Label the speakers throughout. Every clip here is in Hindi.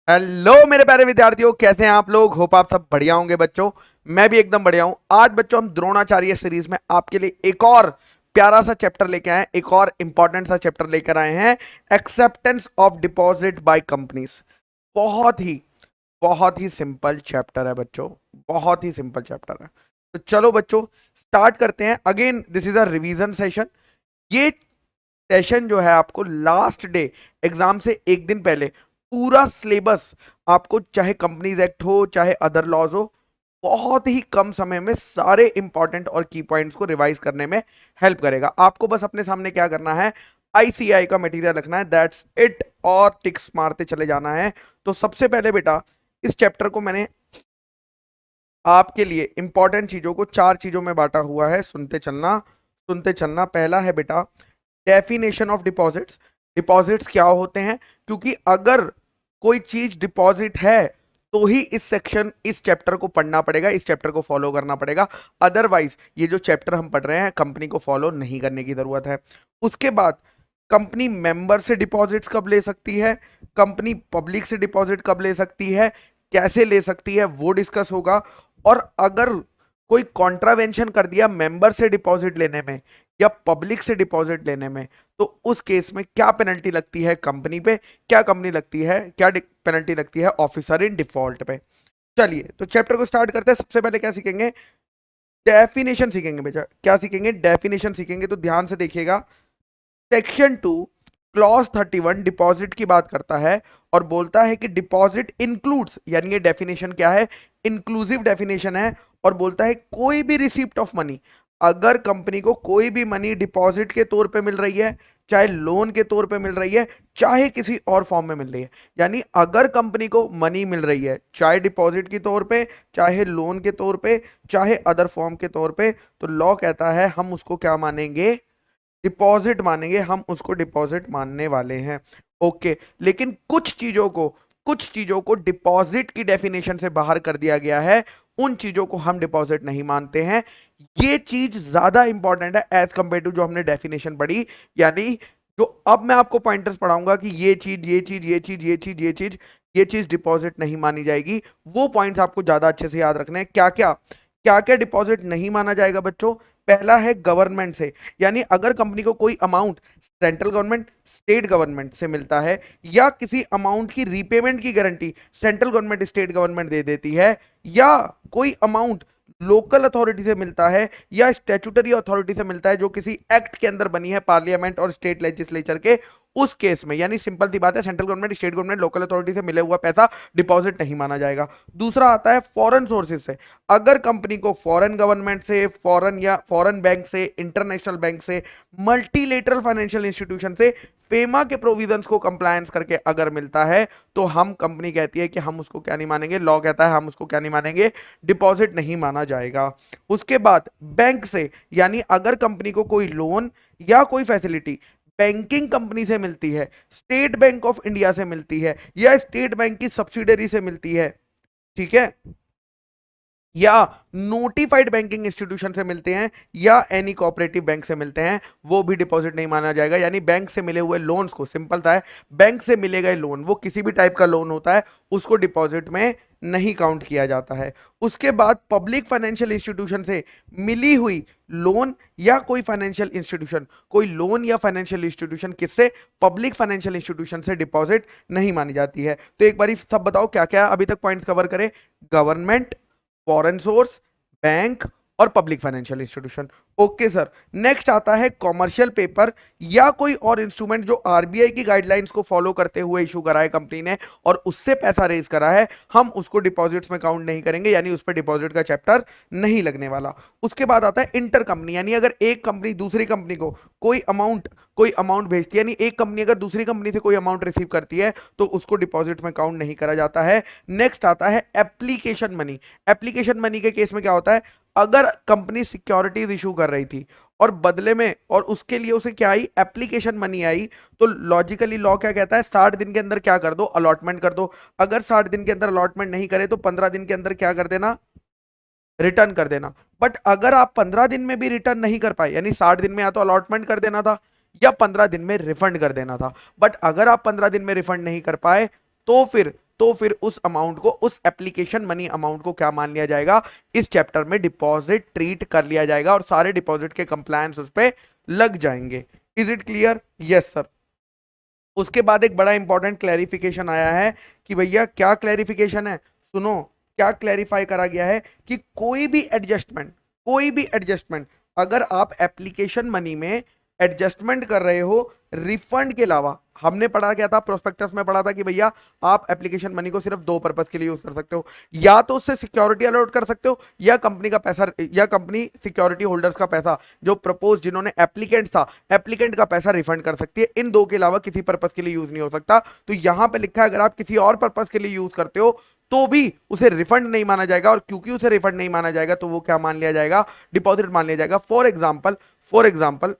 Speaker 1: हेलो मेरे प्यारे विद्यार्थियों, कैसे हैं आप लोग। होप आप सब बढ़िया होंगे बच्चों। मैं भी एकदम बढ़िया हूं। आज बच्चों हम द्रोणाचार्य सीरीज में आपके लिए एक और प्यारा सा चैप्टर लेके आए हैं, एक और इंपॉर्टेंट सा चैप्टर लेकर आए हैं। Acceptance of deposit by companies. बहुत ही बहुत ही सिंपल चैप्टर है बच्चों, बहुत ही सिंपल चैप्टर है। तो चलो बच्चों स्टार्ट करते हैं। Again this is a revision session. ये सेशन जो है आपको लास्ट डे एग्जाम से एक दिन पहले पूरा सिलेबस आपको, चाहे कंपनीज एक्ट हो चाहे अदर लॉज हो, बहुत ही कम समय में सारे इंपॉर्टेंट और की पॉइंट्स को रिवाइज करने में हेल्प करेगा। आपको बस अपने सामने क्या करना है, आईसीआई का मटेरियल रखना है, दैट्स इट, और टिक्स मारते चले जाना है। तो सबसे पहले बेटा इस चैप्टर को मैंने आपके लिए इंपॉर्टेंट चीजों को चार चीजों में बांटा हुआ है। सुनते चलना, सुनते चलना। पहला है बेटा डेफिनेशन ऑफ डिपॉजिट्स। डिपॉजिट्स क्या होते हैं, क्योंकि अगर कोई चीज डिपॉजिट है तो ही इस चैप्टर को पढ़ना पड़ेगा, इस चैप्टर को फॉलो करना पड़ेगा। अदरवाइज ये जो चैप्टर हम पढ़ रहे हैं कंपनी को फॉलो नहीं करने की जरूरत है। उसके बाद कंपनी मेंबर से डिपॉजिट्स कब ले सकती है, कंपनी पब्लिक से डिपॉजिट कब ले सकती है, कैसे ले सकती है वो डिस्कस होगा। और अगर कोई कॉन्ट्रावेंशन कर दिया मेंबर से डिपॉजिट लेने में या पब्लिक से डिपॉजिट लेने में, तो उस केस में क्या पेनल्टी लगती है कंपनी पे, क्या कंपनी लगती है, क्या पेनल्टी लगती है ऑफिसर इन डिफॉल्ट पे। चलिए तो चैप्टर को स्टार्ट करते हैं। सबसे पहले क्या सीखेंगे, डेफिनेशन सीखेंगे बेटा। क्या सीखेंगे, डेफिनेशन सीखेंगे। तो ध्यान से देखिएगा। सेक्शन 2 क्लॉज 31 डिपॉजिट की बात करता है और बोलता है कि डिपॉजिट इंक्लूड्स, यानी ये डेफिनेशन क्या है, इंक्लूसिव डेफिनेशन है। और बोलता है कोई भी रिसीप्ट ऑफ मनी, अगर कंपनी को कोई भी मनी डिपॉजिट के तौर पे मिल रही है, चाहे लोन के तौर पे मिल रही है, चाहे किसी और फॉर्म में मिल रही है, यानी अगर कंपनी को मनी मिल रही है चाहे डिपॉजिट के तौर पे, चाहे लोन के तौर पे, चाहे अदर फॉर्म के तौर पे, तो लॉ कहता है हम उसको क्या मानेंगे, डिपॉजिट मानेंगे, हम उसको डिपॉजिट मानने वाले हैं। ओके, लेकिन कुछ चीजों को डिपॉजिट की डेफिनेशन से बाहर कर दिया गया है, उन चीजों को हम डिपॉजिट नहीं मानते हैं। ये चीज ज्यादा इंपॉर्टेंट है एज कंपेयर टू जो हमने डेफिनेशन पढ़ी। यानी जो अब मैं आपको पॉइंटर्स पढ़ाऊंगा कि ये चीज डिपॉजिट नहीं मानी जाएगी, वो पॉइंट्स आपको ज्यादा अच्छे से याद रखने हैं। क्या क्या डिपॉजिट नहीं माना जाएगा बच्चों। पहला है गवर्नमेंट से, यानी अगर कंपनी को कोई amount central government state government से मिलता है, या किसी अमाउंट की रीपेमेंट की guarantee central government state government दे देती है, या कोई अमाउंट लोकल अथॉरिटी से मिलता है या स्टैट्यूटरी अथॉरिटी से मिलता है जो किसी एक्ट के अंदर बनी है पार्लियामेंट और स्टेट लेजिस्लेचर के, उस केस में, यानी सिंपल सी बात है, central government state government local authority से मिले हुआ पैसा डिपॉजिट नहीं माना जाएगा। दूसरा आता है फॉरेन सोर्सेज से। अगर कंपनी को फॉरेन गवर्नमेंट से, फॉरेन या फॉरेन बैंक से, इंटरनेशनल बैंक से, मल्टीलेटरल फाइनेंशियल इंस्टीट्यूशन से फेमा के प्रोविजंस को कंप्लायंस करके अगर मिलता है, तो हम, कंपनी कहती है कि हम उसको क्या नहीं मानेंगे, लॉ कहता है हम उसको क्या नहीं मानेंगे, डिपॉजिट नहीं माना जाएगा। उसके बाद बैंक से, यानी अगर कंपनी को कोई लोन या कोई फैसिलिटी बैंकिंग कंपनी से मिलती है, स्टेट बैंक ऑफ इंडिया से मिलती है, या स्टेट बैंक की सब्सिडरी से मिलती है, ठीक है, या नोटिफाइड बैंकिंग इंस्टीट्यूशन से मिलते हैं, या एनी कोऑपरेटिव बैंक से मिलते हैं, वो भी डिपॉजिट नहीं माना जाएगा। यानी बैंक से मिले हुए लोन्स को, सिंपल था है, बैंक से मिले गए लोन, वो किसी भी टाइप का लोन होता है, उसको डिपॉजिट में नहीं काउंट किया जाता है। उसके बाद पब्लिक फाइनेंशियल इंस्टीट्यूशन से मिली हुई लोन या कोई फाइनेंशियल इंस्टीट्यूशन, कोई लोन या फाइनेंशियल इंस्टीट्यूशन किससे, पब्लिक फाइनेंशियल इंस्टीट्यूशन से डिपॉजिट नहीं मानी जाती है। तो एक बार सब बताओ क्या क्या अभी तक पॉइंट्स कवर करें। गवर्नमेंट, फॉरेन सोर्स, बैंक और public financial institution. Okay sir. Next आता है कॉमर्शियल पेपर या कोई और इंस्ट्रूमेंट जो आरबीआई की गाइडलाइंस को फॉलो करते हुए इशू करा है कंपनी ने और उससे पैसा रेज करा है, हम उसको डिपॉजिट्स में काउंट नहीं करेंगे, यानी उस पर डिपॉजिट का चैप्टर नहीं लगने वाला। उसके बाद आता है इंटर कंपनी, यानी अगर एक कंपनी दूसरी कंपनी को कोई अमाउंट भेजती है, यानी एक कंपनी अगर दूसरी कंपनी से कोई अमाउंट रिसीव करती है, तो उसको डिपॉजिट में काउंट नहीं करा जाता है। नेक्स्ट आता है एप्लीकेशन मनी। एप्लीकेशन मनी के केस में क्या होता है, अगर कंपनी सिक्योरिटीज इशू कर रही थी और बदले में, और उसके लिए उसे क्या आई, एप्लीकेशन मनी आई, तो लॉजिकली लॉ क्या कहता है, 60 दिन के अंदर क्या कर दो, अलॉटमेंट कर दो। अगर 60 दिन के अंदर अलॉटमेंट नहीं करे तो 15 दिन के अंदर क्या कर देना, रिटर्न कर देना। बट अगर आप 15 दिन में भी रिटर्न नहीं कर पाए, यानी 60 दिन में या तो अलॉटमेंट कर देना था या 15 दिन में रिफंड कर देना था, बट अगर आप 15 दिन में रिफंड नहीं कर पाए, तो फिर तो फिर उस अमाउंट को, उस एप्लीकेशन मनी अमाउंट को क्या मान लिया जाएगा, इस चैप्टर में डिपॉजिट ट्रीट कर लिया जाएगा और सारे डिपॉजिट के कंप्लायंस उस पर लग जाएंगे। Is it clear? Yes sir. उसके बाद एक बड़ा इंपॉर्टेंट क्लैरिफिकेशन आया है कि भैया क्या क्लैरिफिकेशन है, सुनो। क्या क्लैरिफाई करा गया है कि कोई भी एडजस्टमेंट अगर आप एप्लीकेशन मनी में एडजस्टमेंट कर रहे हो रिफंड के अलावा, हमने पढ़ा क्या था, प्रोस्पेक्टस में पढ़ा था कि भैया आप एप्लीकेशन मनी को सिर्फ दो पर्पस के लिए यूज कर सकते हो, या तो उससे सिक्योरिटी अलॉट कर सकते हो, या कंपनी का पैसा, या कंपनी सिक्योरिटी होल्डर्स का पैसा जो प्रपोज, जिन्होंने एप्लीकेंट था, एप्लीकेंट का पैसा रिफंड कर सकती है। इन दो के अलावा किसी पर्पस के लिए यूज नहीं हो सकता। तो यहां पे लिखा है अगर आप किसी और पर्पस के लिए यूज करते हो तो भी उसे रिफंड नहीं माना जाएगा, और क्योंकि उसे रिफंड नहीं माना जाएगा तो वो क्या मान लिया जाएगा, डिपॉजिट मान लिया जाएगा। फॉर एग्जाम्पल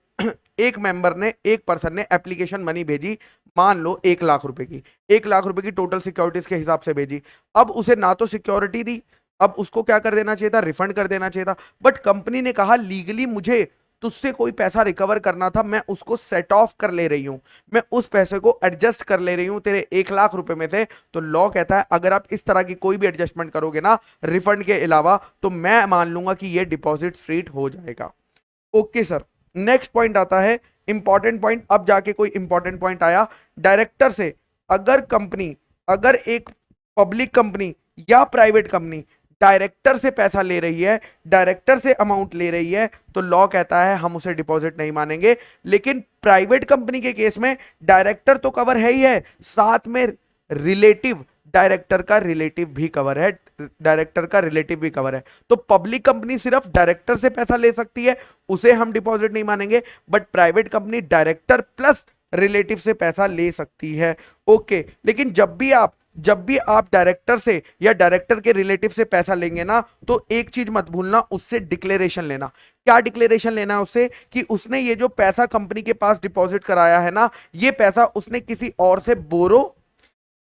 Speaker 1: एक मेंबर ने, एक पर्सन ने एप्लीकेशन मनी भेजी, मान लो 1 लाख रुपए की, 1 लाख रुपए की टोटल सिक्योरिटीज के हिसाब से भेजी। अब उसे ना तो सिक्योरिटी दी, अब उसको क्या कर देना चाहिए था, रिफंड कर देना चाहिए था। बट कंपनी ने कहा लीगली मुझे तुझसे कोई पैसा रिकवर करना था, मैं उसको सेट ऑफ कर ले रही हूं, मैं उस पैसे को एडजस्ट कर ले रही हूं तेरे 1 लाख रुपए में से। तो लॉ कहता है अगर आप इस तरह की कोई भी एडजस्टमेंट करोगे ना रिफंड के अलावा, तो मैं मान लूंगा कि ये डिपॉजिट स्ट्रीट हो जाएगा। Okay sir. नेक्स्ट पॉइंट आता है इंपॉर्टेंट पॉइंट, अब जाके कोई इंपॉर्टेंट पॉइंट आया। डायरेक्टर से अगर कंपनी, अगर एक पब्लिक कंपनी या प्राइवेट कंपनी डायरेक्टर से पैसा ले रही है, डायरेक्टर से अमाउंट ले रही है, तो लॉ कहता है हम उसे डिपॉजिट नहीं मानेंगे। लेकिन प्राइवेट कंपनी के केस में डायरेक्टर तो कवर है ही है, साथ में रिलेटिव, डायरेक्टर का रिलेटिव भी कवर है, डायरेक्टर का रिलेटिव भी कवर है। तो पब्लिक कंपनी सिर्फ डायरेक्टर से पैसा ले सकती है, उसे हम डिपॉजिट नहीं मानेंगे। But private company director plus relative से पैसा ले सकती है। ओके, लेकिन जब भी आप डायरेक्टर से या डायरेक्टर के रिलेटिव से पैसा लेंगे ना, तो एक चीज मत भूलना, उससे डिक्लेरेशन लेना। क्या डिक्लेरेशन लेना है उससे, कि उसने ये जो पैसा कंपनी के पास डिपॉजिट कराया है ना, ये पैसा उसने किसी और से बोरो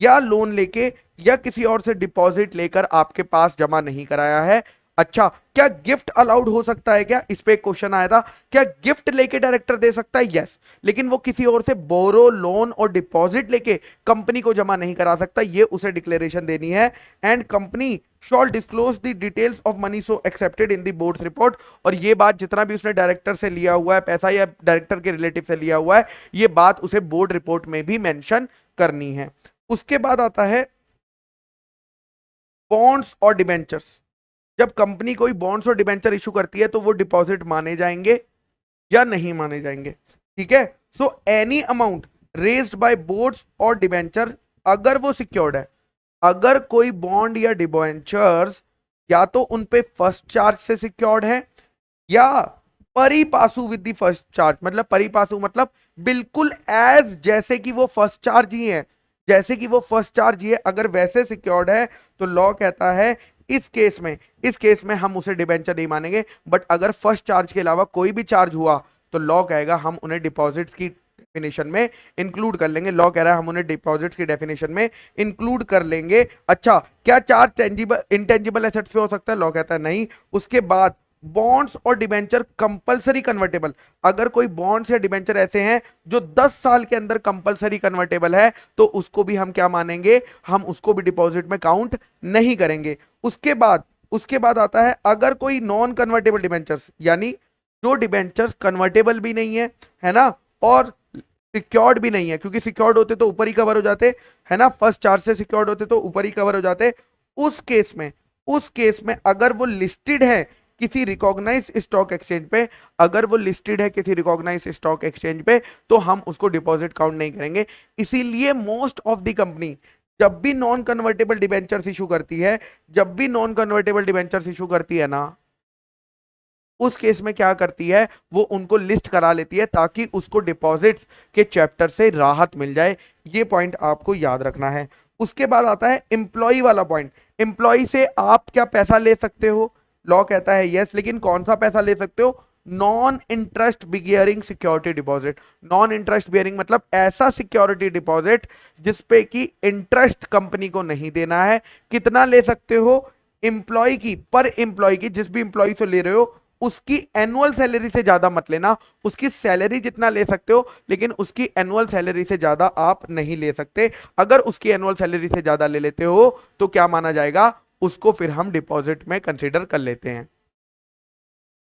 Speaker 1: या लोन लेके या किसी और से डिपॉजिट लेकर आपके पास जमा नहीं कराया है। अच्छा, क्या गिफ्ट अलाउड हो सकता है क्या, इस पे क्वेश्चन आया था, क्या गिफ्ट लेके डायरेक्टर दे सकता है? यस, लेकिन वो किसी और से बोरो, लोन और डिपॉजिट लेके कंपनी को जमा नहीं करा सकता, ये उसे डिक्लेरेशन देनी है। And company shawl disclose the details of money so accepted in the boards report. और ये बात जितना भी उसने डायरेक्टर से लिया हुआ है पैसा या डायरेक्टर के रिलेटिव से लिया हुआ है, ये बात उसे बोर्ड रिपोर्ट में भी मेंशन करनी है। उसके बाद आता है बॉन्ड्स और डिबेंचर्स। जब कंपनी कोई बॉन्ड्स और डिबेंचर इशू करती है तो वो डिपॉजिट माने जाएंगे या नहीं माने जाएंगे? ठीक है। So any amount raised bye boards और डिबेंचर, अगर वो सिक्योर्ड है, अगर कोई बॉन्ड या डिबेंचर्स या तो उन पे फर्स्ट चार्ज से सिक्योर्ड है या परी Pasu with the first charge, मतलब परी पासू मतलब बिल्कुल एज जैसे कि वो फर्स्ट चार्ज ही है, जैसे कि वो फर्स्ट चार्ज ही है, अगर वैसे सिक्योर्ड है तो लॉ कहता है इस केस में हम उसे डिबेंचर नहीं मानेंगे। बट अगर फर्स्ट चार्ज के अलावा कोई भी चार्ज हुआ तो लॉ कहेगा हम उन्हें डिपॉजिट्स की डेफिनेशन में इंक्लूड कर लेंगे। लॉ कह रहा है हम उन्हें डिपॉजिट्स की डेफिनेशन में इंक्लूड कर लेंगे। अच्छा, क्या चार्ज टेंजिबल इंटेंजिबल एसेट्स पे हो सकता है? लॉ कहता है नहीं। उसके बाद बॉन्ड्स और डिबेंचर कंपलसरी कन्वर्टेबल, अगर कोई बॉन्ड्स या डिबेंचर ऐसे हैं जो 10 साल के अंदर कंपलसरी कन्वर्टेबल है तो उसको भी हम क्या मानेंगे, हम उसको भी डिपॉजिट में काउंट नहीं करेंगे। उसके बाद आता है अगर कोई नॉन कन्वर्टेबल डिबेंचर्स, यानी जो डिबेंचर्स कन्वर्टेबल भी नहीं है ना, और सिक्योर्ड भी नहीं है, क्योंकि सिक्योर्ड होते तो ऊपर ही कवर हो जाते, है ना, फर्स्ट चार्ज से सिक्योर्ड होते तो ऊपर ही कवर हो जाते। उस केस में अगर वो लिस्टेड है किसी रिकॉग्नाइज स्टॉक एक्सचेंज पे, अगर वो लिस्टेड है किसी रिकॉग्नाइज स्टॉक एक्सचेंज पे, तो हम उसको डिपॉजिट काउंट नहीं करेंगे। इसीलिए मोस्ट ऑफ द कंपनी जब भी नॉन कन्वर्टेबल डिबेंचर्स इशू करती है, जब भी नॉन कन्वर्टेबल डिबेंचर्स इशू करती है ना, उस केस में क्या करती है, वो उनको लिस्ट करा लेती है ताकि उसको डिपॉजिट्स के चैप्टर से राहत मिल जाए। ये पॉइंट आपको याद रखना है। उसके बाद आता है एम्प्लॉय वाला पॉइंट। एम्प्लॉय से आप क्या पैसा ले सकते हो? लॉ कहता है यस, लेकिन कौन सा पैसा ले सकते हो? Non interest bearing security deposit. Non interest bearing मतलब ऐसा सिक्योरिटी डिपॉजिट जिसपे कि इंटरेस्ट कंपनी को नहीं देना है। कितना ले सकते हो? एम्प्लॉय की, पर एम्प्लॉय की, जिस भी एम्प्लॉय से ले रहे हो उसकी एनुअल सैलरी से ज्यादा मत लेना। उसकी सैलरी जितना ले सकते हो, लेकिन उसकी एनुअल सैलरी से ज्यादा आप नहीं ले सकते। अगर उसकी एनुअल सैलरी से ज्यादा ले लेते हो तो क्या माना जाएगा, उसको फिर हम डिपॉजिट में कंसीडर कर लेते हैं।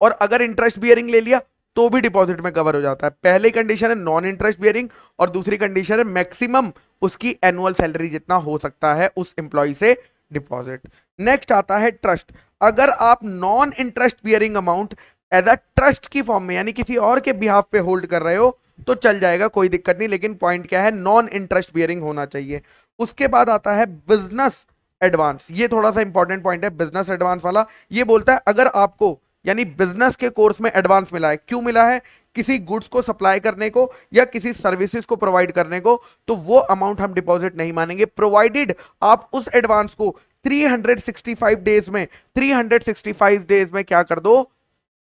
Speaker 1: और अगर इंटरेस्ट बियरिंग ले लिया तो भी डिपॉजिट में कवर हो जाता है। पहली कंडीशन है नॉन इंटरेस्ट बियरिंग, और दूसरी कंडीशन है मैक्सिमम उसकी एनुअल सैलरी जितना हो सकता है उस एम्प्लॉय से डिपॉजिट। नेक्स्ट आता है ट्रस्ट। अगर आप non interest bearing amount as a trust की फॉर्म में यानी किसी और के बिहाफ पे होल्ड कर रहे हो तो चल जाएगा, कोई दिक्कत नहीं, लेकिन पॉइंट क्या है, नॉन इंटरेस्ट बियरिंग होना चाहिए। उसके बाद आता है बिजनेस एडवांस। ये थोड़ा सा इंपॉर्टेंट पॉइंट है बिजनेस एडवांस वाला। ये बोलता है अगर आपको यानी बिजनेस के कोर्स में एडवांस मिला है, क्यों मिला है, किसी गुड्स को सप्लाई करने को या किसी सर्विसेज को प्रोवाइड करने को, तो वो अमाउंट हम डिपॉजिट नहीं मानेंगे, प्रोवाइडेड आप उस एडवांस को 365 डेज में 365 डेज में क्या कर दो,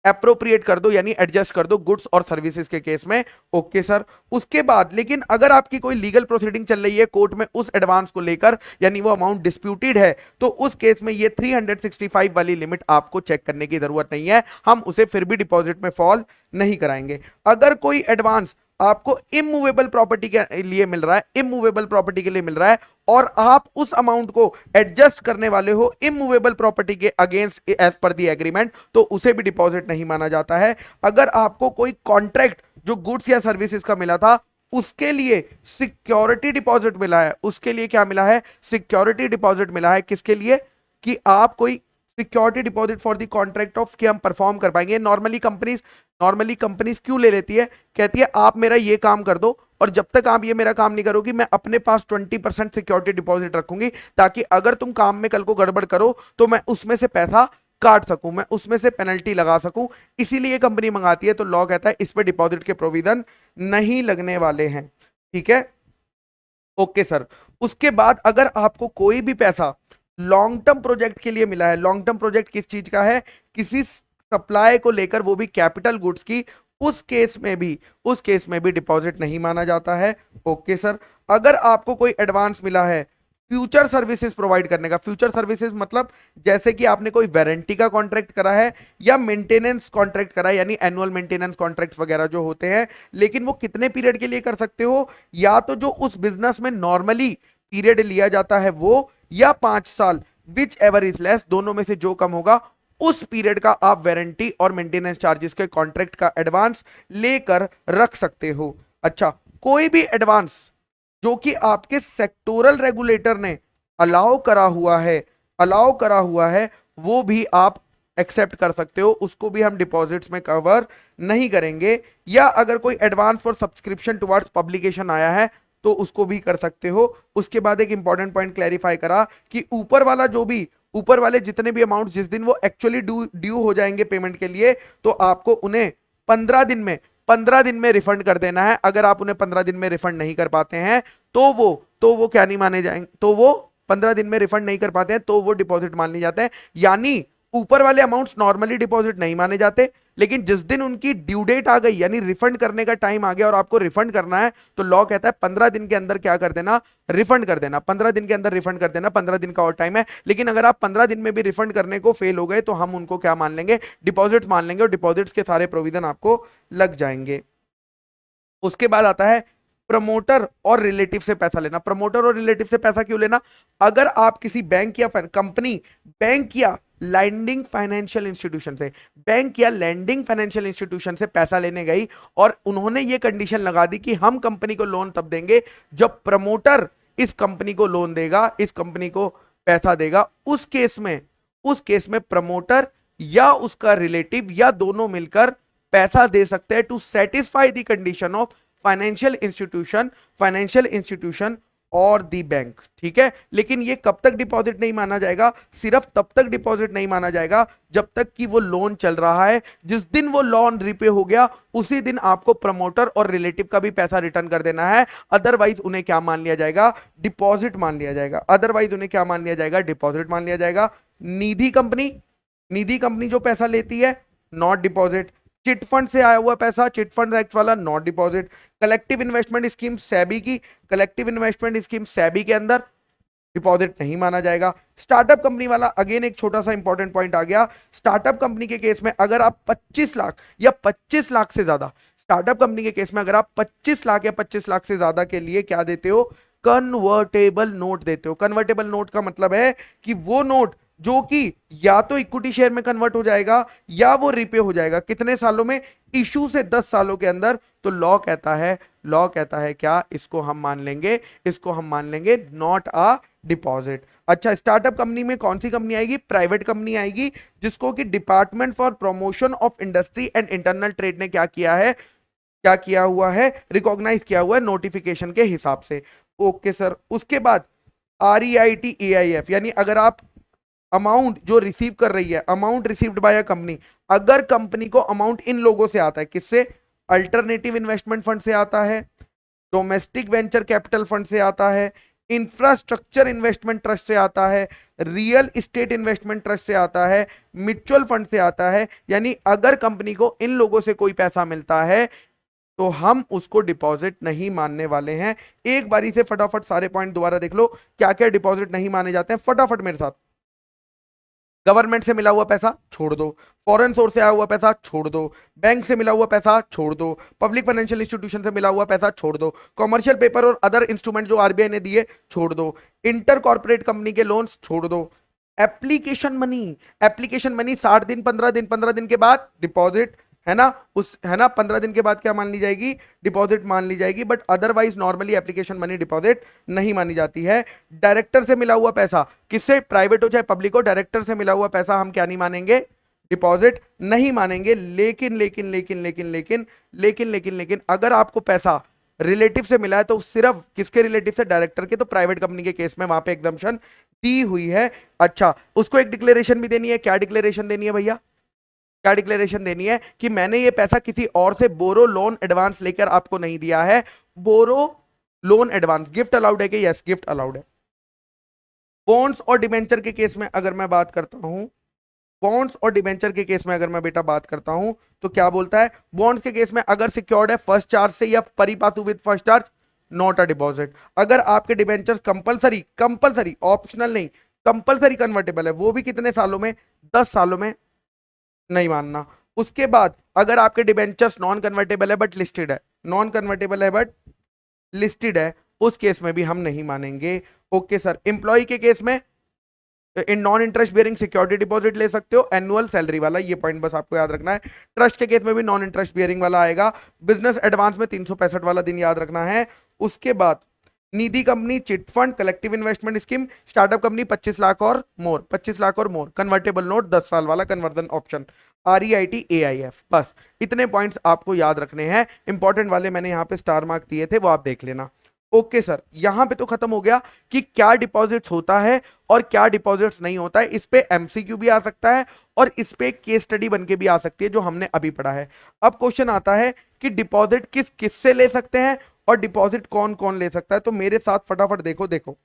Speaker 1: अप्रोप्रिएट कर दो यानी एडजस्ट कर दो गुड्स और सर्विसेज के केस में। Okay sir. उसके बाद लेकिन अगर आपकी कोई लीगल प्रोसीडिंग चल रही है कोर्ट में उस एडवांस को लेकर यानी वो अमाउंट डिस्प्यूटेड है, तो उस केस में ये 365 वाली लिमिट आपको चेक करने की जरूरत नहीं है, हम उसे फिर भी डिपॉजिट में फॉल नहीं कराएंगे। अगर कोई एडवांस आपको इमूवेबल प्रॉपर्टी के लिए मिल रहा है, इमूवेबल प्रॉपर्टी के लिए मिल रहा है, और आप उस अमाउंट को एडजस्ट करने वाले हो इमूवेबल प्रॉपर्टी के अगेंस्ट एज पर दी एग्रीमेंट, तो उसे भी डिपॉजिट नहीं माना जाता है। अगर आपको कोई कॉन्ट्रैक्ट जो गुड्स या सर्विसेज का मिला था उसके लिए सिक्योरिटी डिपॉजिट मिला है, उसके लिए क्या मिला है, सिक्योरिटी डिपॉजिट मिला है, किसके लिए, कि आप कोई security deposit for the contract of कि हम परफॉर्म कर पाएंगे। नॉर्मली कंपनीज क्यों ले लेती है, कहती है आप मेरा ये काम कर दो और जब तक आप ये मेरा काम नहीं करोगी मैं अपने पास 20% सिक्योरिटी डिपॉजिट रखूंगी, ताकि अगर तुम काम में कल को गड़बड़ करो तो मैं उसमें से पैसा काट सकूं, मैं उसमें से पेनल्टी लगा सकूं। इसीलिए कंपनी मंगाती है। तो लॉ कहता है इस पे डिपॉजिट के प्रोविजन नहीं लगने वाले हैं। ठीक है, ओके सर। उसके बाद अगर आपको कोई भी पैसा लॉन्ग टर्म प्रोजेक्ट के लिए मिला है, लॉन्ग टर्म प्रोजेक्ट किस चीज का है, किसी सप्लाई को लेकर, वो भी कैपिटल गुड्स की, उस केस में भी डिपॉजिट नहीं माना जाता है। Okay sir. अगर आपको कोई एडवांस मिला है फ्यूचर सर्विसेज प्रोवाइड करने का, फ्यूचर सर्विसेज मतलब जैसे कि आपने कोई वारंटी का कॉन्ट्रैक्ट करा है या मेंटेनेंस कॉन्ट्रैक्ट करा है यानी एनुअल मेंटेनेंस कॉन्ट्रैक्ट वगैरह जो होते हैं, लेकिन वो कितने पीरियड के लिए कर सकते हो, या तो जो उस बिजनेस में नॉर्मली पीरियड लिया जाता है वो, या 5 साल, विच एवर इज लेस, दोनों में से जो कम होगा उस पीरियड का आप वारंटी और मेंटेनेंस चार्जेस के कॉन्ट्रैक्ट का एडवांस लेकर रख सकते हो। अच्छा, कोई भी एडवांस जो कि आपके सेक्टोरल रेगुलेटर ने अलाउ करा हुआ है वो भी आप एक्सेप्ट कर सकते हो, उसको भी हम डिपॉजिट्स में कवर नहीं करेंगे। या अगर कोई advance for subscription towards publication आया है तो उसको भी कर सकते हो। उसके बाद एक इंपॉर्टेंट पॉइंट क्लैरिफाई करा कि ऊपर वाले जितने भी अमाउंट जिस दिन वो एक्चुअली ड्यू हो जाएंगे पेमेंट के लिए, तो आपको उन्हें 15 दिन में रिफंड कर देना है। अगर आप उन्हें 15 दिन में रिफंड नहीं कर पाते हैं तो वो क्या नहीं माने जाएंगे, तो वो 15 दिन में रिफंड नहीं कर पाते हैं तो वो डिपॉजिट मान लिए जाते हैं। यानी ऊपर वाले अमाउंट्स नॉर्मली डिपॉजिट नहीं माने जाते, लेकिन जिस दिन उनकी ड्यू डेट आ गई यानी रिफंड करने का टाइम आ गया और आपको रिफंड करना है, तो लॉ कहता है 15 दिन के अंदर क्या कर देना, रिफंड कर देना। 15 दिन के अंदर रिफंड कर देना, 15 दिन का और टाइम है। लेकिन अगर आप 15 दिन में भी रिफंड करने को फेल हो गए तो हम उनको क्या मान लेंगे, डिपॉजिट मान लेंगे, और डिपॉजिट्स के सारे प्रोविजन आपको लग जाएंगे। उसके बाद आता है प्रमोटर और रिलेटिव से पैसा लेना। प्रमोटर और रिलेटिव से पैसा क्यों लेना, अगर आप किसी बैंक या कंपनी, बैंक या लैंडिंग फाइनेंशियल इंस्टीट्यूशन से पैसा लेने गई और उन्होंने ये कंडीशन लगा दी कि हम कंपनी को लोन तब देंगे जब प्रमोटर इस कंपनी को लोन देगा, इस कंपनी को पैसा देगा, उस केस में प्रमोटर या उसका रिलेटिव या दोनों मिलकर पैसा दे सकते हैं to satisfy the condition of financial institution और दी बैंक। ठीक है, लेकिन ये कब तक डिपॉजिट नहीं माना जाएगा, सिर्फ तब तक डिपॉजिट नहीं माना जाएगा जब तक कि वो लोन चल रहा है। जिस दिन वो लोन रिपे हो गया उसी दिन आपको प्रमोटर और रिलेटिव का भी पैसा रिटर्न कर देना है, अदरवाइज उन्हें क्या मान लिया जाएगा, डिपॉजिट मान लिया जाएगा। अदरवाइज उन्हें क्या मान लिया जाएगा, डिपॉजिट मान लिया जाएगा। निधि कंपनी जो पैसा लेती है, नॉट डिपॉजिट। चिट फंड से आया हुआ पैसा, चिट फंड एक्ट वाला, not deposit. Collective investment scheme SEBI के अंदर डिपॉजिट नहीं माना जाएगा। स्टार्टअप कंपनी वाला अगेन एक छोटा सा इंपॉर्टेंट पॉइंट आ गया। स्टार्टअप कंपनी के केस में अगर आप 25 लाख या 25 लाख से ज्यादा, स्टार्टअप कंपनी के केस में अगर आप 25 लाख या 25 लाख से ज्यादा के लिए क्या देते हो, कन्वर्टेबल नोट देते हो। कन्वर्टेबल नोट का मतलब है कि वो नोट जो कि या तो इक्विटी शेयर में कन्वर्ट हो जाएगा या वो रिपे हो जाएगा। कितने सालों में, इशू से 10 सालों के अंदर। तो लॉ कहता है क्या, इसको हम मान लेंगे नॉट अ डिपॉजिट। अच्छा, स्टार्टअप कंपनी में कौन सी कंपनी आएगी, प्राइवेट कंपनी आएगी, जिसको कि department for promotion of industry and internal trade ने क्या किया हुआ है, रिकॉग्नाइज किया हुआ है नोटिफिकेशन के हिसाब से। ओके सर, उसके बाद REIT AIF, यानी अगर आप अमाउंट जो रिसीव कर रही है, amount received by a company, अगर कंपनी को अमाउंट इन लोगों से आता है, किससे, अल्टरनेटिव इन्वेस्टमेंट फंड से आता है, डोमेस्टिक वेंचर कैपिटल फंड से आता है, इंफ्रास्ट्रक्चर इन्वेस्टमेंट ट्रस्ट से आता है, रियल इस्टेट इन्वेस्टमेंट ट्रस्ट से आता है, म्यूचुअल फंड से आता है, यानी अगर कंपनी को इन लोगों से कोई पैसा मिलता है तो हम उसको डिपॉजिट नहीं मानने वाले हैं। एक बारी से फटाफट सारे पॉइंट दोबारा देख लो, क्या क्या डिपॉजिट नहीं माने जाते हैं, फटाफट मेरे साथ। गवर्नमेंट से मिला हुआ पैसा छोड़ दो, फॉरेन सोर्स से आया हुआ पैसा छोड़ दो, बैंक से मिला हुआ पैसा छोड़ दो, पब्लिक फाइनेंशियल इंस्टीट्यूशन से मिला हुआ पैसा छोड़ दो, कॉमर्शियल पेपर और अदर इंस्ट्रूमेंट जो आरबीआई ने दिए छोड़ दो, इंटर कॉर्पोरेट कंपनी के लोन्स छोड़ दो, एप्लीकेशन मनी 60 दिन 15 दिन के बाद डिपॉजिट, है ना, 15 दिन के बाद क्या मान ली जाएगी, डिपॉजिट मान ली जाएगी। But otherwise normally application money deposit नहीं मानी जाती है। डायरेक्टर से मिला हुआ पैसा, किससे, प्राइवेट हो चाहे पब्लिक हो, डायरेक्टर से मिला हुआ पैसा हम क्या नहीं मानेंगे, डिपॉजिट नहीं मानेंगे। लेकिन अगर आपको पैसा रिलेटिव से मिला है तो सिर्फ किसके रिलेटिव से, डायरेक्टर के, तो प्राइवेट कंपनी के केस में वहां पे एग्जम्पशन दी हुई है। अच्छा, उसको एक डिक्लेरेशन भी देनी है। क्या डिक्लेरेशन देनी है भैया, क्या डिक्लेरेशन देनी है कि मैंने ये पैसा किसी और से बोरो लोन एडवांस लेकर आपको नहीं दिया है। बोरो लोन एडवांस गिफ्ट अलाउड है कि, यस गिफ्ट अलाउड है। बॉन्ड्स और डिबेंचर के केस में अगर मैं बात करता हूं, बॉन्ड्स और डिबेंचर के केस में अगर मैं बेटा बात करता हूं तो क्या बोलता है, बॉन्ड्स के केस में अगर सिक्योर्ड है फर्स्ट चार्ज से या परी Pasu with first charge, not a deposit. अगर आपके डिबेंचर्स कंपलसरी ऑप्शनल नहीं, कंपलसरी कन्वर्टेबल है, वो भी कितने सालों में, 10 सालों में, नहीं मानना। उसके बाद अगर आपके डिबेंचर्स नॉन कन्वर्टेबल है बट लिस्टेड है, नॉन कन्वर्टेबल है बट लिस्टेड है, उस केस में भी हम नहीं मानेंगे। ओके सर, एम्प्लॉय के केस में in non interest bearing security deposit ले सकते हो, एनुअल सैलरी वाला, ये पॉइंट बस आपको याद रखना है। ट्रस्ट के केस में भी नॉन इंटरेस्ट बियरिंग वाला आएगा। बिजनेस एडवांस में 365 वाला दिन याद रखना है। उसके बाद Nidhi company, chit fund, collective investment scheme, startup company 25 lakh और मोर, 25 लाख और मोर, कन्वर्टेबल नोट 10 साल वाला कन्वर्जन ऑप्शन, REIT AIF। बस इतने पॉइंट्स आपको याद रखने हैं। इंपॉर्टेंट वाले मैंने यहाँ पे स्टार मार्क दिए थे, वो आप देख लेना। ओके सर, यहां पे तो खत्म हो गया कि क्या डिपॉजिट्स होता है और क्या डिपॉजिट्स नहीं होता है। इस पे MCQ भी आ सकता है और इस पे केस स्टडी बन के भी आ सकती है, जो हमने अभी पढ़ा है। अब क्वेश्चन आता है कि डिपॉजिट किस किस से ले सकते हैं और डिपॉजिट कौन कौन ले सकता है। तो मेरे साथ फटाफट देखो,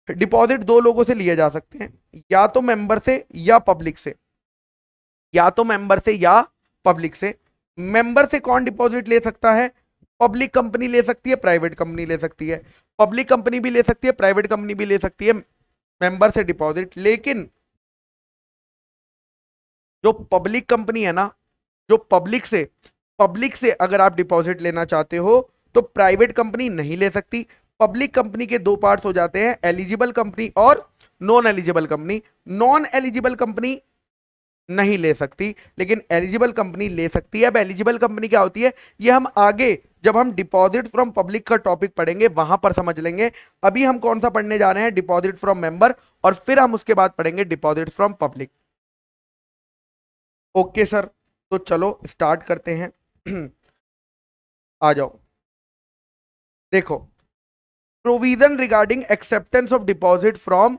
Speaker 1: डिपॉजिट दो लोगों से लिए जा सकते हैं, या तो मेंबर से या पब्लिक से, या तो मेंबर से या पब्लिक से। मेंबर से कौन डिपॉजिट ले सकता है, पब्लिक कंपनी ले सकती है, प्राइवेट कंपनी ले सकती है, पब्लिक कंपनी भी ले सकती है, प्राइवेट कंपनी भी ले सकती है मेंबर से डिपॉजिट। लेकिन जो पब्लिक कंपनी है ना, जो पब्लिक से अगर आप डिपॉजिट लेना चाहते हो तो प्राइवेट कंपनी नहीं ले सकती। पब्लिक कंपनी के दो पार्ट्स हो जाते हैं, एलिजिबल कंपनी और non eligible company. Non eligible company नहीं ले सकती, लेकिन एलिजिबल कंपनी ले सकती है। अब एलिजिबल कंपनी क्या होती है, ये हम आगे जब हम डिपॉजिट फ्रॉम पब्लिक का टॉपिक पढ़ेंगे वहां पर समझ लेंगे। अभी हम कौन सा पढ़ने जा रहे हैं, डिपॉजिट फ्रॉम मेंबर, और फिर हम उसके बाद पढ़ेंगे deposit from public. Okay sir, तो चलो स्टार्ट करते हैं। आ जाओ, देखो, provision regarding acceptance of deposit from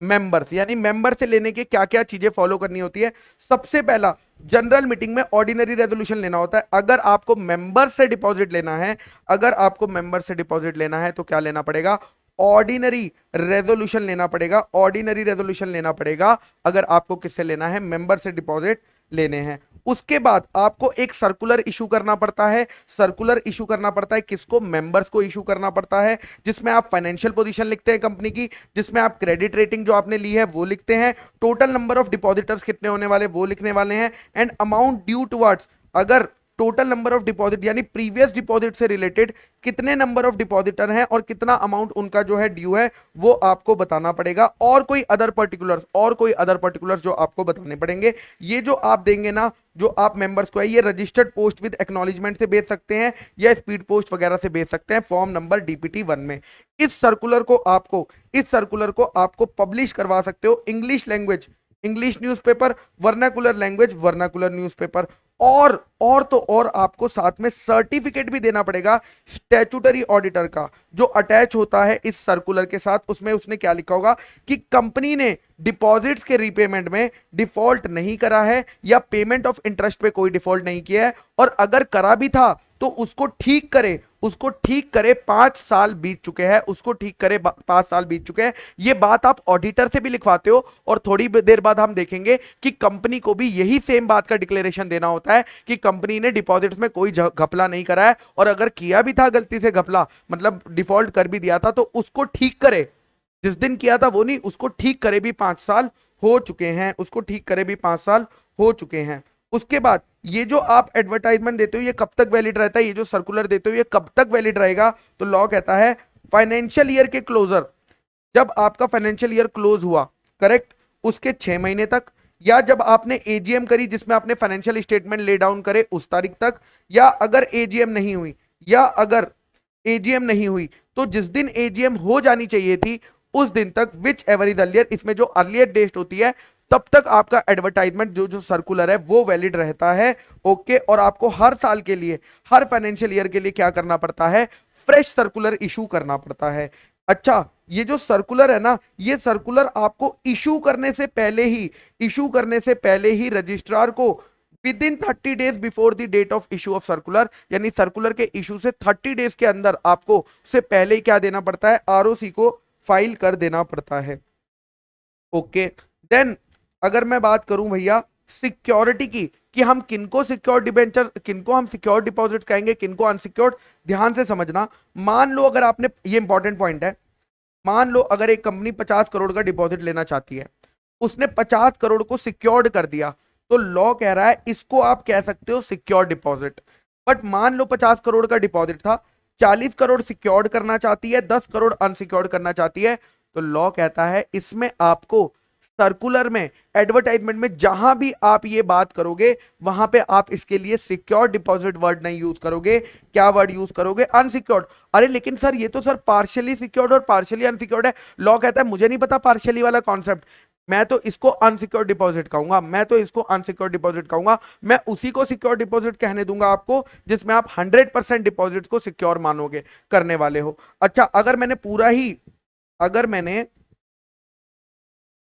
Speaker 1: members, यानी मेंबर से लेने के क्या क्या चीजें फॉलो करनी होती है। सबसे पहला, जनरल मीटिंग में ऑर्डिनरी रेजोल्यूशन लेना होता है। अगर आपको मेंबर से डिपॉजिट लेना है, अगर आपको मेंबर से डिपॉजिट लेना है तो क्या लेना पड़ेगा, ऑर्डिनरी रेजोल्यूशन लेना पड़ेगा, ऑर्डिनरी रेजोल्यूशन लेना पड़ेगा अगर आपको किससे लेना है, मेंबर से डिपॉजिट लेने हैं। उसके बाद आपको एक सर्कुलर इशू करना पड़ता है, सर्कुलर इशू करना पड़ता है किसको, मेंबर्स को इशू करना पड़ता है, जिसमें आप फाइनेंशियल पोजीशन लिखते हैं कंपनी की, जिसमें आप क्रेडिट रेटिंग जो आपने ली है वो लिखते हैं, टोटल नंबर ऑफ डिपॉजिटर्स कितने होने वाले वो लिखने वाले हैं, एंड अमाउंट ड्यू टुवर्ड्स, अगर टोटल नंबर ऑफ डिपॉजिट यानी प्रीवियस डिपॉजिट से रिलेटेड कितने नंबर ऑफ डिपॉजिटर हैं और कितना अमाउंट उनका जो है ड्यू है वो आपको बताना पड़ेगा, और कोई अदर पर्टिकुलर्स, और कोई अदर पर्टिकुलर्स जो आपको बताने पड़ेंगे। ये जो आप देंगे ना, जो आप मेंबर्स को है, ये रजिस्टर्ड पोस्ट विद एक्नॉलेजमेंट से भेज सकते हैं या स्पीड पोस्ट वगैरह से भेज सकते हैं फॉर्म नंबर डीपीटी 1 में। इस सर्कुलर को आपको पब्लिश करवा सकते हो English language, English newspaper, vernacular language, vernacular newspaper, और तो और आपको साथ में सर्टिफिकेट भी देना पड़ेगा स्टैट्यूटरी ऑडिटर का जो अटैच होता है इस सर्कुलर के साथ। उसमें उसने क्या लिखा होगा कि कंपनी ने डिपॉजिट्स के रीपेमेंट में डिफॉल्ट नहीं करा है या पेमेंट ऑफ इंटरेस्ट पे कोई डिफॉल्ट नहीं किया है, और अगर करा भी था तो उसको ठीक करे, 5 साल बीत चुके हैं, उसको ठीक करे 5 साल बीत चुके हैं। ये बात आप ऑडिटर से भी लिखवाते हो, और थोड़ी देर बाद हम देखेंगे कि कंपनी को भी यही सेम बात का डिक्लेरेशन देना होता है कि कंपनी ने डिपॉजिट्स में कोई घपला नहीं करा है, और अगर किया भी था गलती से घपला, मतलब डिफॉल्ट कर भी दिया था, तो उसको ठीक करे, जिस दिन किया था वो नहीं, उसको ठीक करे भी 5 साल हो चुके हैं, उसको ठीक करे भी 5 साल हो चुके हैं। उसके बाद ये जो आप एडवर्टाइजमेंट देते हो ये कब तक वैलिड रहता है, ये जो सर्कुलर देते हो ये कब तक वैलिड रहेगा, तो लॉ कहता है फाइनेंशियल ईयर के क्लोजर, जब आपका फाइनेंशियल ईयर क्लोज हुआ, करेक्ट, उसके 6 महीने तक, या जब आपने एजीएम करी जिसमें आपने फाइनेंशियल स्टेटमेंट ले डाउन करे उस तारीख तक, या अगर एजीएम नहीं हुई, तो जिस दिन एजीएम हो जानी चाहिए थी उस दिन तक, विच एवर इज अर्लियर, इसमें जो अर्लियर डेट होती है तब तक आपका एडवर्टाइजमेंट जो सर्कुलर है वो वैलिड रहता है। ओके, और आपको हर साल के लिए, हर फाइनेंशियल ईयर के लिए क्या करना पड़ता है, फ्रेश सर्कुलर इशू करना पड़ता है। अच्छा, ये जो सर्कुलर है ना, ये सर्कुलर आपको इशू करने से पहले ही रजिस्ट्रार को within 30 days before the date of issue of circular, यानी सर्कुलर के इशू से 30 डेज के अंदर आपको उससे पहले ही क्या देना पड़ता है, आरओसी को फाइल कर देना पड़ता है। ओके, देन अगर मैं बात करूं भैया सिक्योरिटी की, कि हम किनको सिक्योर्ड डिबेंचर, किनको हम सिक्योर्ड डिपॉजिट्स कहेंगे, किनको अनसिक्योर्ड, ध्यान से समझना। मान लो अगर आपने, ये इंपॉर्टेंट पॉइंट है, मान लो अगर एक कंपनी 50 करोड़ का डिपॉजिट लेना चाहती है, उसने 50 करोड़ को सिक्योर्ड कर दिया, तो लॉ कह रहा है इसको आप कह सकते हो सिक्योर्ड डिपॉजिट। बट मान लो 50 करोड़ का डिपॉजिट था, 40 करोड़ सिक्योर्ड करना चाहती है, 10 करोड़ अनसिक्योर्ड करना चाहती है, तो लॉ कहता है इसमें आपको सर्कुलर में, एडवर्टाइजमेंट में जहां भी आप ये बात करोगे वहां पे आप इसके लिए सिक्योर डिपॉजिट वर्ड नहीं यूज करोगे, क्या वर्ड यूज करोगे, अनसिक्योर्ड। अरे लेकिन सर ये तो सर पार्शियली सिक्योर्ड और पार्शियली अनसिक्योर्ड है। लॉ कहता है मुझे नहीं पता पार्शियली वाला कॉन्सेप्ट, मैं तो इसको अनसिक्योर्ड डिपॉजिट कहूंगा, मैं उसी को सिक्योर डिपॉजिट कहने दूंगा आपको जिसमें आप 100% डिपॉजिट को सिक्योर मानोगे, करने वाले हो। अच्छा, अगर मैंने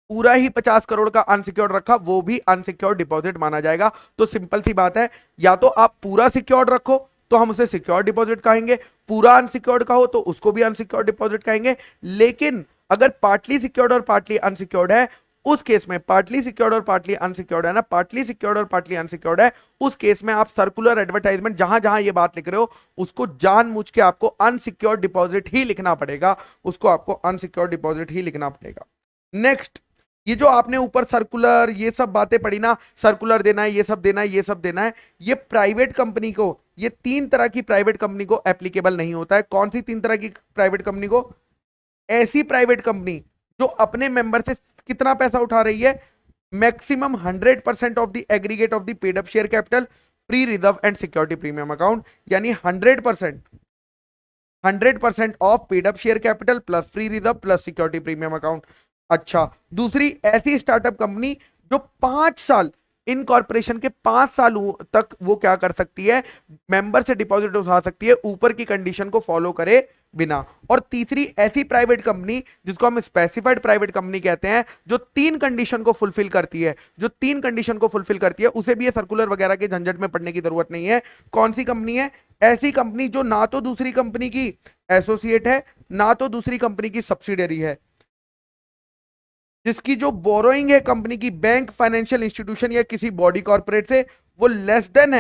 Speaker 1: पूरा ही 50 करोड़ का अनसिक्योर्ड रखा, वो भी अनसिक्योर्ड डिपॉजिट माना जाएगा। तो सिंपल सी बात है, या तो आप पूरा सिक्योर्ड रखो तो हम उसे सिक्योर्ड डिपॉजिट कहेंगे, पूरा अनसिक्योर्ड का हो तो उसको भी अनसिक्योर्ड डिपॉजिट कहेंगे। लेकिन अगर पार्टली सिक्योर्ड और पार्टली अनसिक्योर्ड है, उस केस में पार्टली सिक्योर्ड और पार्टली अनसिक्योर्ड है ना, पार्टली सिक्योर्ड और पार्टली अनसिक्योर्ड है, उस केस में आप सर्कुलर एडवर्टाइजमेंट जहां जहां ये बात लिख रहे हो उसको जानबूझ के आपको अनसिक्योर्ड डिपॉजिट ही लिखना पड़ेगा, उसको आपको अनसिक्योर्ड डिपॉजिट ही लिखना पड़ेगा। नेक्स्ट, ये जो आपने ऊपर सर्कुलर ये सब बातें पढ़ी ना, सर्कुलर देना है, ये सब देना है, ये सब देना है, ये प्राइवेट कंपनी को, ये 3 तरह की प्राइवेट कंपनी को एप्लीकेबल नहीं होता है। कौन सी 3 तरह की प्राइवेट कंपनी को? ऐसी प्राइवेट कंपनी जो अपने मेंबर से कितना पैसा उठा रही है, maximum 100% of the aggregate of the paid up share capital, free reserve and security premium account, यानी 100% of paid up share capital plus free reserve plus security premium account. अच्छा, दूसरी ऐसी स्टार्टअप कंपनी जो 5 साल, इन कॉर्पोरेशन के 5 साल तक वो क्या कर सकती है, मेंबर से डिपॉजिट उठा सकती है ऊपर की कंडीशन को फॉलो करे बिना। और तीसरी ऐसी प्राइवेट कंपनी जिसको हम स्पेसिफाइड प्राइवेट कंपनी कहते हैं, जो 3 कंडीशन को फुलफिल करती है, उसे भी ये सर्कुलर वगैरह के झंझट में पड़ने की जरूरत नहीं है। कौन सी कंपनी है? ऐसी कंपनी जो ना तो दूसरी कंपनी की एसोसिएट है, ना तो दूसरी कंपनी की सब्सिडियरी है। जिसकी जो बोरोइंग है कंपनी की बैंक, फाइनेंशियल इंस्टीट्यूशन या किसी बॉडी कॉर्पोरेट से, वो लेस देन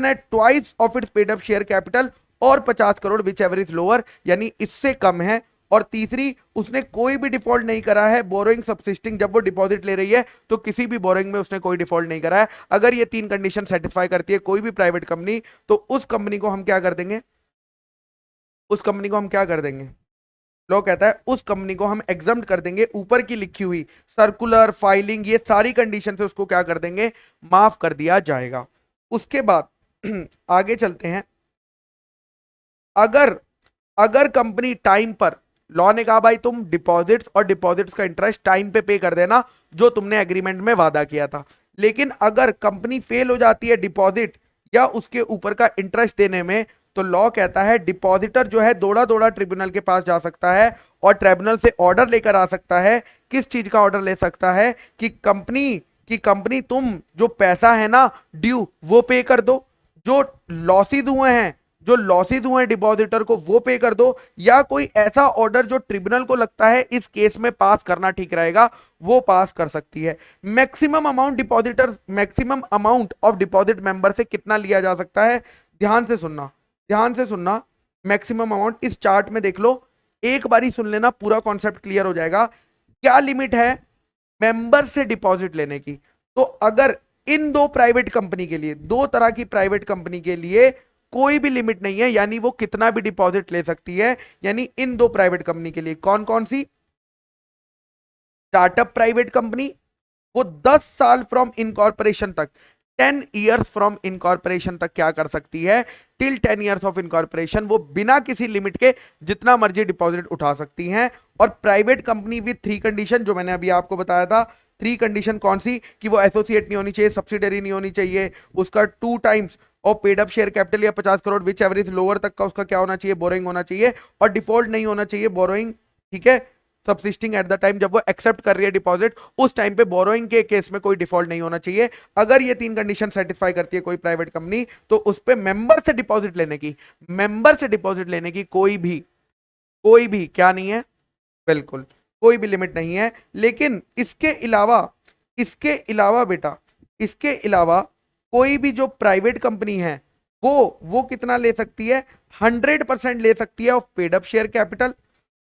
Speaker 1: है twice of its paid up share capital और 50 crore which ever is lower, यानी इससे कम है। और तीसरी, उसने कोई भी डिफॉल्ट नहीं करा है बोरोइंग सबसिस्टिंग, जब वो डिपॉजिट ले रही है तो किसी भी बोरोइंग में उसने कोई डिफॉल्ट नहीं करा है। अगर ये तीन कंडीशन सेटिस्फाई करती है कोई भी प्राइवेट कंपनी, तो उस कंपनी को हम क्या कर देंगे, उस कंपनी को हम क्या कर देंगे, लॉ कहता है उस कंपनी को हम एग्जम्प्ट कर देंगे, ऊपर की लिखी हुई सर्कुलर फाइलिंग ये सारी कंडीशन से उसको क्या कर देंगे, माफ कर दिया जाएगा। उसके बाद आगे चलते हैं। अगर अगर कंपनी टाइम पर, लॉ ने कहा भाई तुम डिपॉजिट्स और डिपॉजिट्स का इंटरेस्ट टाइम पे कर देना जो तुमने एग्रीमेंट में वादा किया था, लेकिन अगर कंपनी फेल हो जाती है डिपॉजिट या उसके ऊपर का इंटरेस्ट देने में, तो लॉ कहता है डिपॉजिटर जो है दौड़ा दौड़ा ट्रिब्यूनल के पास जा सकता है और ट्रिब्यूनल से ऑर्डर लेकर आ सकता है। किस चीज का ऑर्डर ले सकता है, कि कंपनी तुम जो पैसा है ना ड्यू वो पे कर दो, जो लॉसेज हुए हैं डिपॉजिटर को वो पे कर दो, या कोई ऐसा ऑर्डर जो ट्रिब्यूनल को लगता है इस केस में पास करना ठीक रहेगा वो पास कर सकती है। Maximum amount of deposit member से कितना लिया जा सकता है, ध्यान से सुनना। मैक्सिमम अमाउंट इस चार्ट में देख लो, एक बारी सुन लेना, पूरा कॉन्सेप्ट क्लियर हो जाएगा। क्या लिमिट है मेंबर से डिपॉजिट लेने की, तो अगर इन दो प्राइवेट कंपनी के लिए, दो तरह की प्राइवेट कंपनी के लिए कोई भी लिमिट नहीं है, यानी वो कितना भी डिपॉजिट ले सकती है, यानी इन दो प्राइवेट कंपनी के लिए कौन कौन सी, स्टार्टअप प्राइवेट कंपनी, वो 10 साल फ्रॉम इनकॉर्पोरेशन तक, 10 इयर्स फ्रॉम इनकॉर्पोरेशन तक क्या कर सकती है, टिल 10 इयर्स ऑफ इनकॉर्पोरेशन वो बिना किसी लिमिट के जितना मर्जी डिपॉजिट उठा सकती हैं। और प्राइवेट कंपनी विद 3 कंडीशन जो मैंने अभी आपको बताया था, 3 कंडीशन कौन सी, कि वो एसोसिएट नहीं होनी चाहिए, सब्सिडरी नहीं होनी चाहिए, उसका 2 टाइम्स और पेड अप शेयर कैपिटल या 50 करोड़ विच एवरेज लोअर तक का उसका क्या होना चाहिए, बोरोइंग होना चाहिए, और डिफॉल्ट नहीं होना चाहिए बोरोइंग, ठीक है, सबसिस्टिंग एट द टाइम, जब वो एक्सेप्ट कर रही है डिपॉजिट उस टाइम पे बोरोइंग के केस में कोई डिफॉल्ट नहीं होना चाहिए। अगर ये 3 कंडीशन सेटिस्फाई करती है कोई प्राइवेट कंपनी, तो उस पे मेंबर से डिपॉजिट लेने की कोई भी क्या नहीं है, बिल्कुल कोई भी लिमिट नहीं है। लेकिन इसके अलावा कोई भी जो प्राइवेट कंपनी है वो कितना ले सकती है, 100% ले सकती है of paid up share capital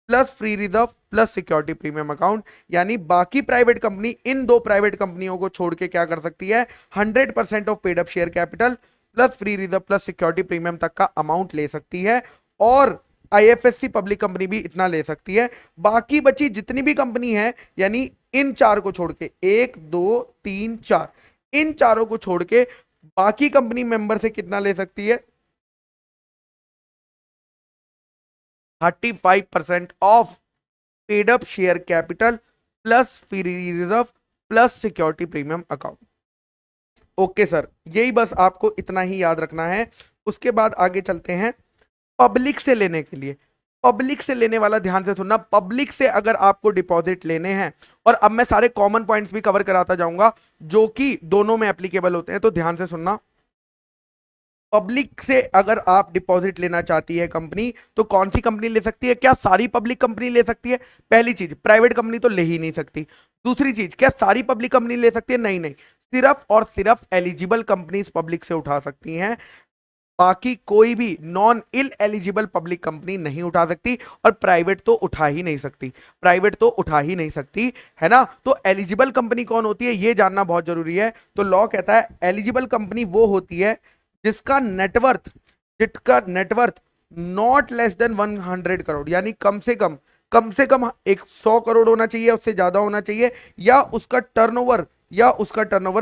Speaker 1: plus free reserve plus security premium account. यानी बाकी प्राइवेट कंपनी इन दो प्राइवेट कंपनियों को छोड़ के क्या कर सकती है, 100% of paid up share capital plus free reserve plus security premium तक का अमाउंट ले सकती है, और आईएफएससी पब्लिक कंपनी भी इतना ले सकती है। बाकी बची जितनी भी कंपनी है, यानी इन चार को छोड़ के, 1 2 3 4, इन चारों को छोड़ के बाकी कंपनी मेंबर से कितना ले सकती है, 35% of paid up share capital plus free reserve plus security premium account. Okay sir, यही बस आपको इतना ही याद रखना है। उसके बाद आगे चलते हैं पब्लिक से लेने के लिए। पब्लिक से लेने वाला ध्यान से सुनना, पब्लिक से अगर आपको डिपॉजिट लेने हैं, और अब मैं सारे कॉमन पॉइंट्स भी कवर कराता जाऊंगा जो कि दोनों में एप्लीकेबल होते हैं, तो ध्यान से सुनना। पब्लिक से अगर आप डिपॉजिट लेना चाहती है कंपनी, तो कौन सी कंपनी ले सकती है, क्या सारी पब्लिक कंपनी ले सकती है, पहली चीज प्राइवेट कंपनी तो ले ही नहीं सकती। दूसरी चीज, क्या सारी पब्लिक कंपनी ले सकती है, नहीं नहीं, सिर्फ और सिर्फ एलिजिबल कंपनीज पब्लिक से उठा सकती हैं, बाकी कोई भी नॉन इल एलिजिबल पब्लिक कंपनी नहीं उठा सकती, और प्राइवेट तो उठा ही नहीं सकती, है ना। तो एलिजिबल कंपनी कौन होती है ये जानना बहुत जरूरी है। तो लॉ कहता है एलिजिबल कंपनी वो होती है जिसका net worth not less than 100 crore, यानी कम से कम 100 करोड़ होना चाहिए, उससे ज्यादा होना चाहिए, या उसका टर्नओवर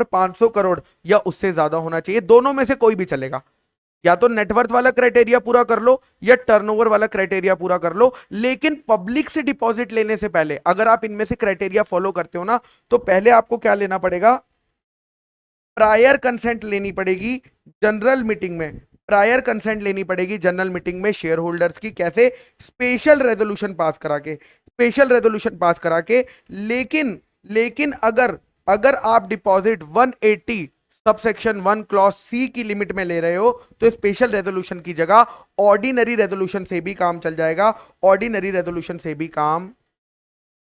Speaker 1: 500 करोड़ या उससे ज्यादा होना चाहिए। दोनों में से कोई भी चलेगा, या तो नेटवर्थ वाला क्राइटेरिया पूरा कर लो या टर्नओवर वाला क्राइटेरिया पूरा कर लो। लेकिन पब्लिक से डिपॉजिट लेने से पहले अगर आप इनमें से क्राइटेरिया फॉलो करते हो ना, तो पहले आपको क्या लेना पड़ेगा, प्रायर कंसेंट लेनी पड़ेगी जनरल मीटिंग में, जनरल मीटिंग में शेयर होल्डर्स की। कैसे, स्पेशल रेजोल्यूशन पास करा के। लेकिन अगर आप डिपॉजिट 180 सबसेक्शन 1 क्लॉज सी की लिमिट में ले रहे हो तो स्पेशल रेजोल्यूशन की जगह ऑर्डिनरी रेजोल्यूशन से भी काम चल जाएगा, ऑर्डिनरी रेजोल्यूशन से भी काम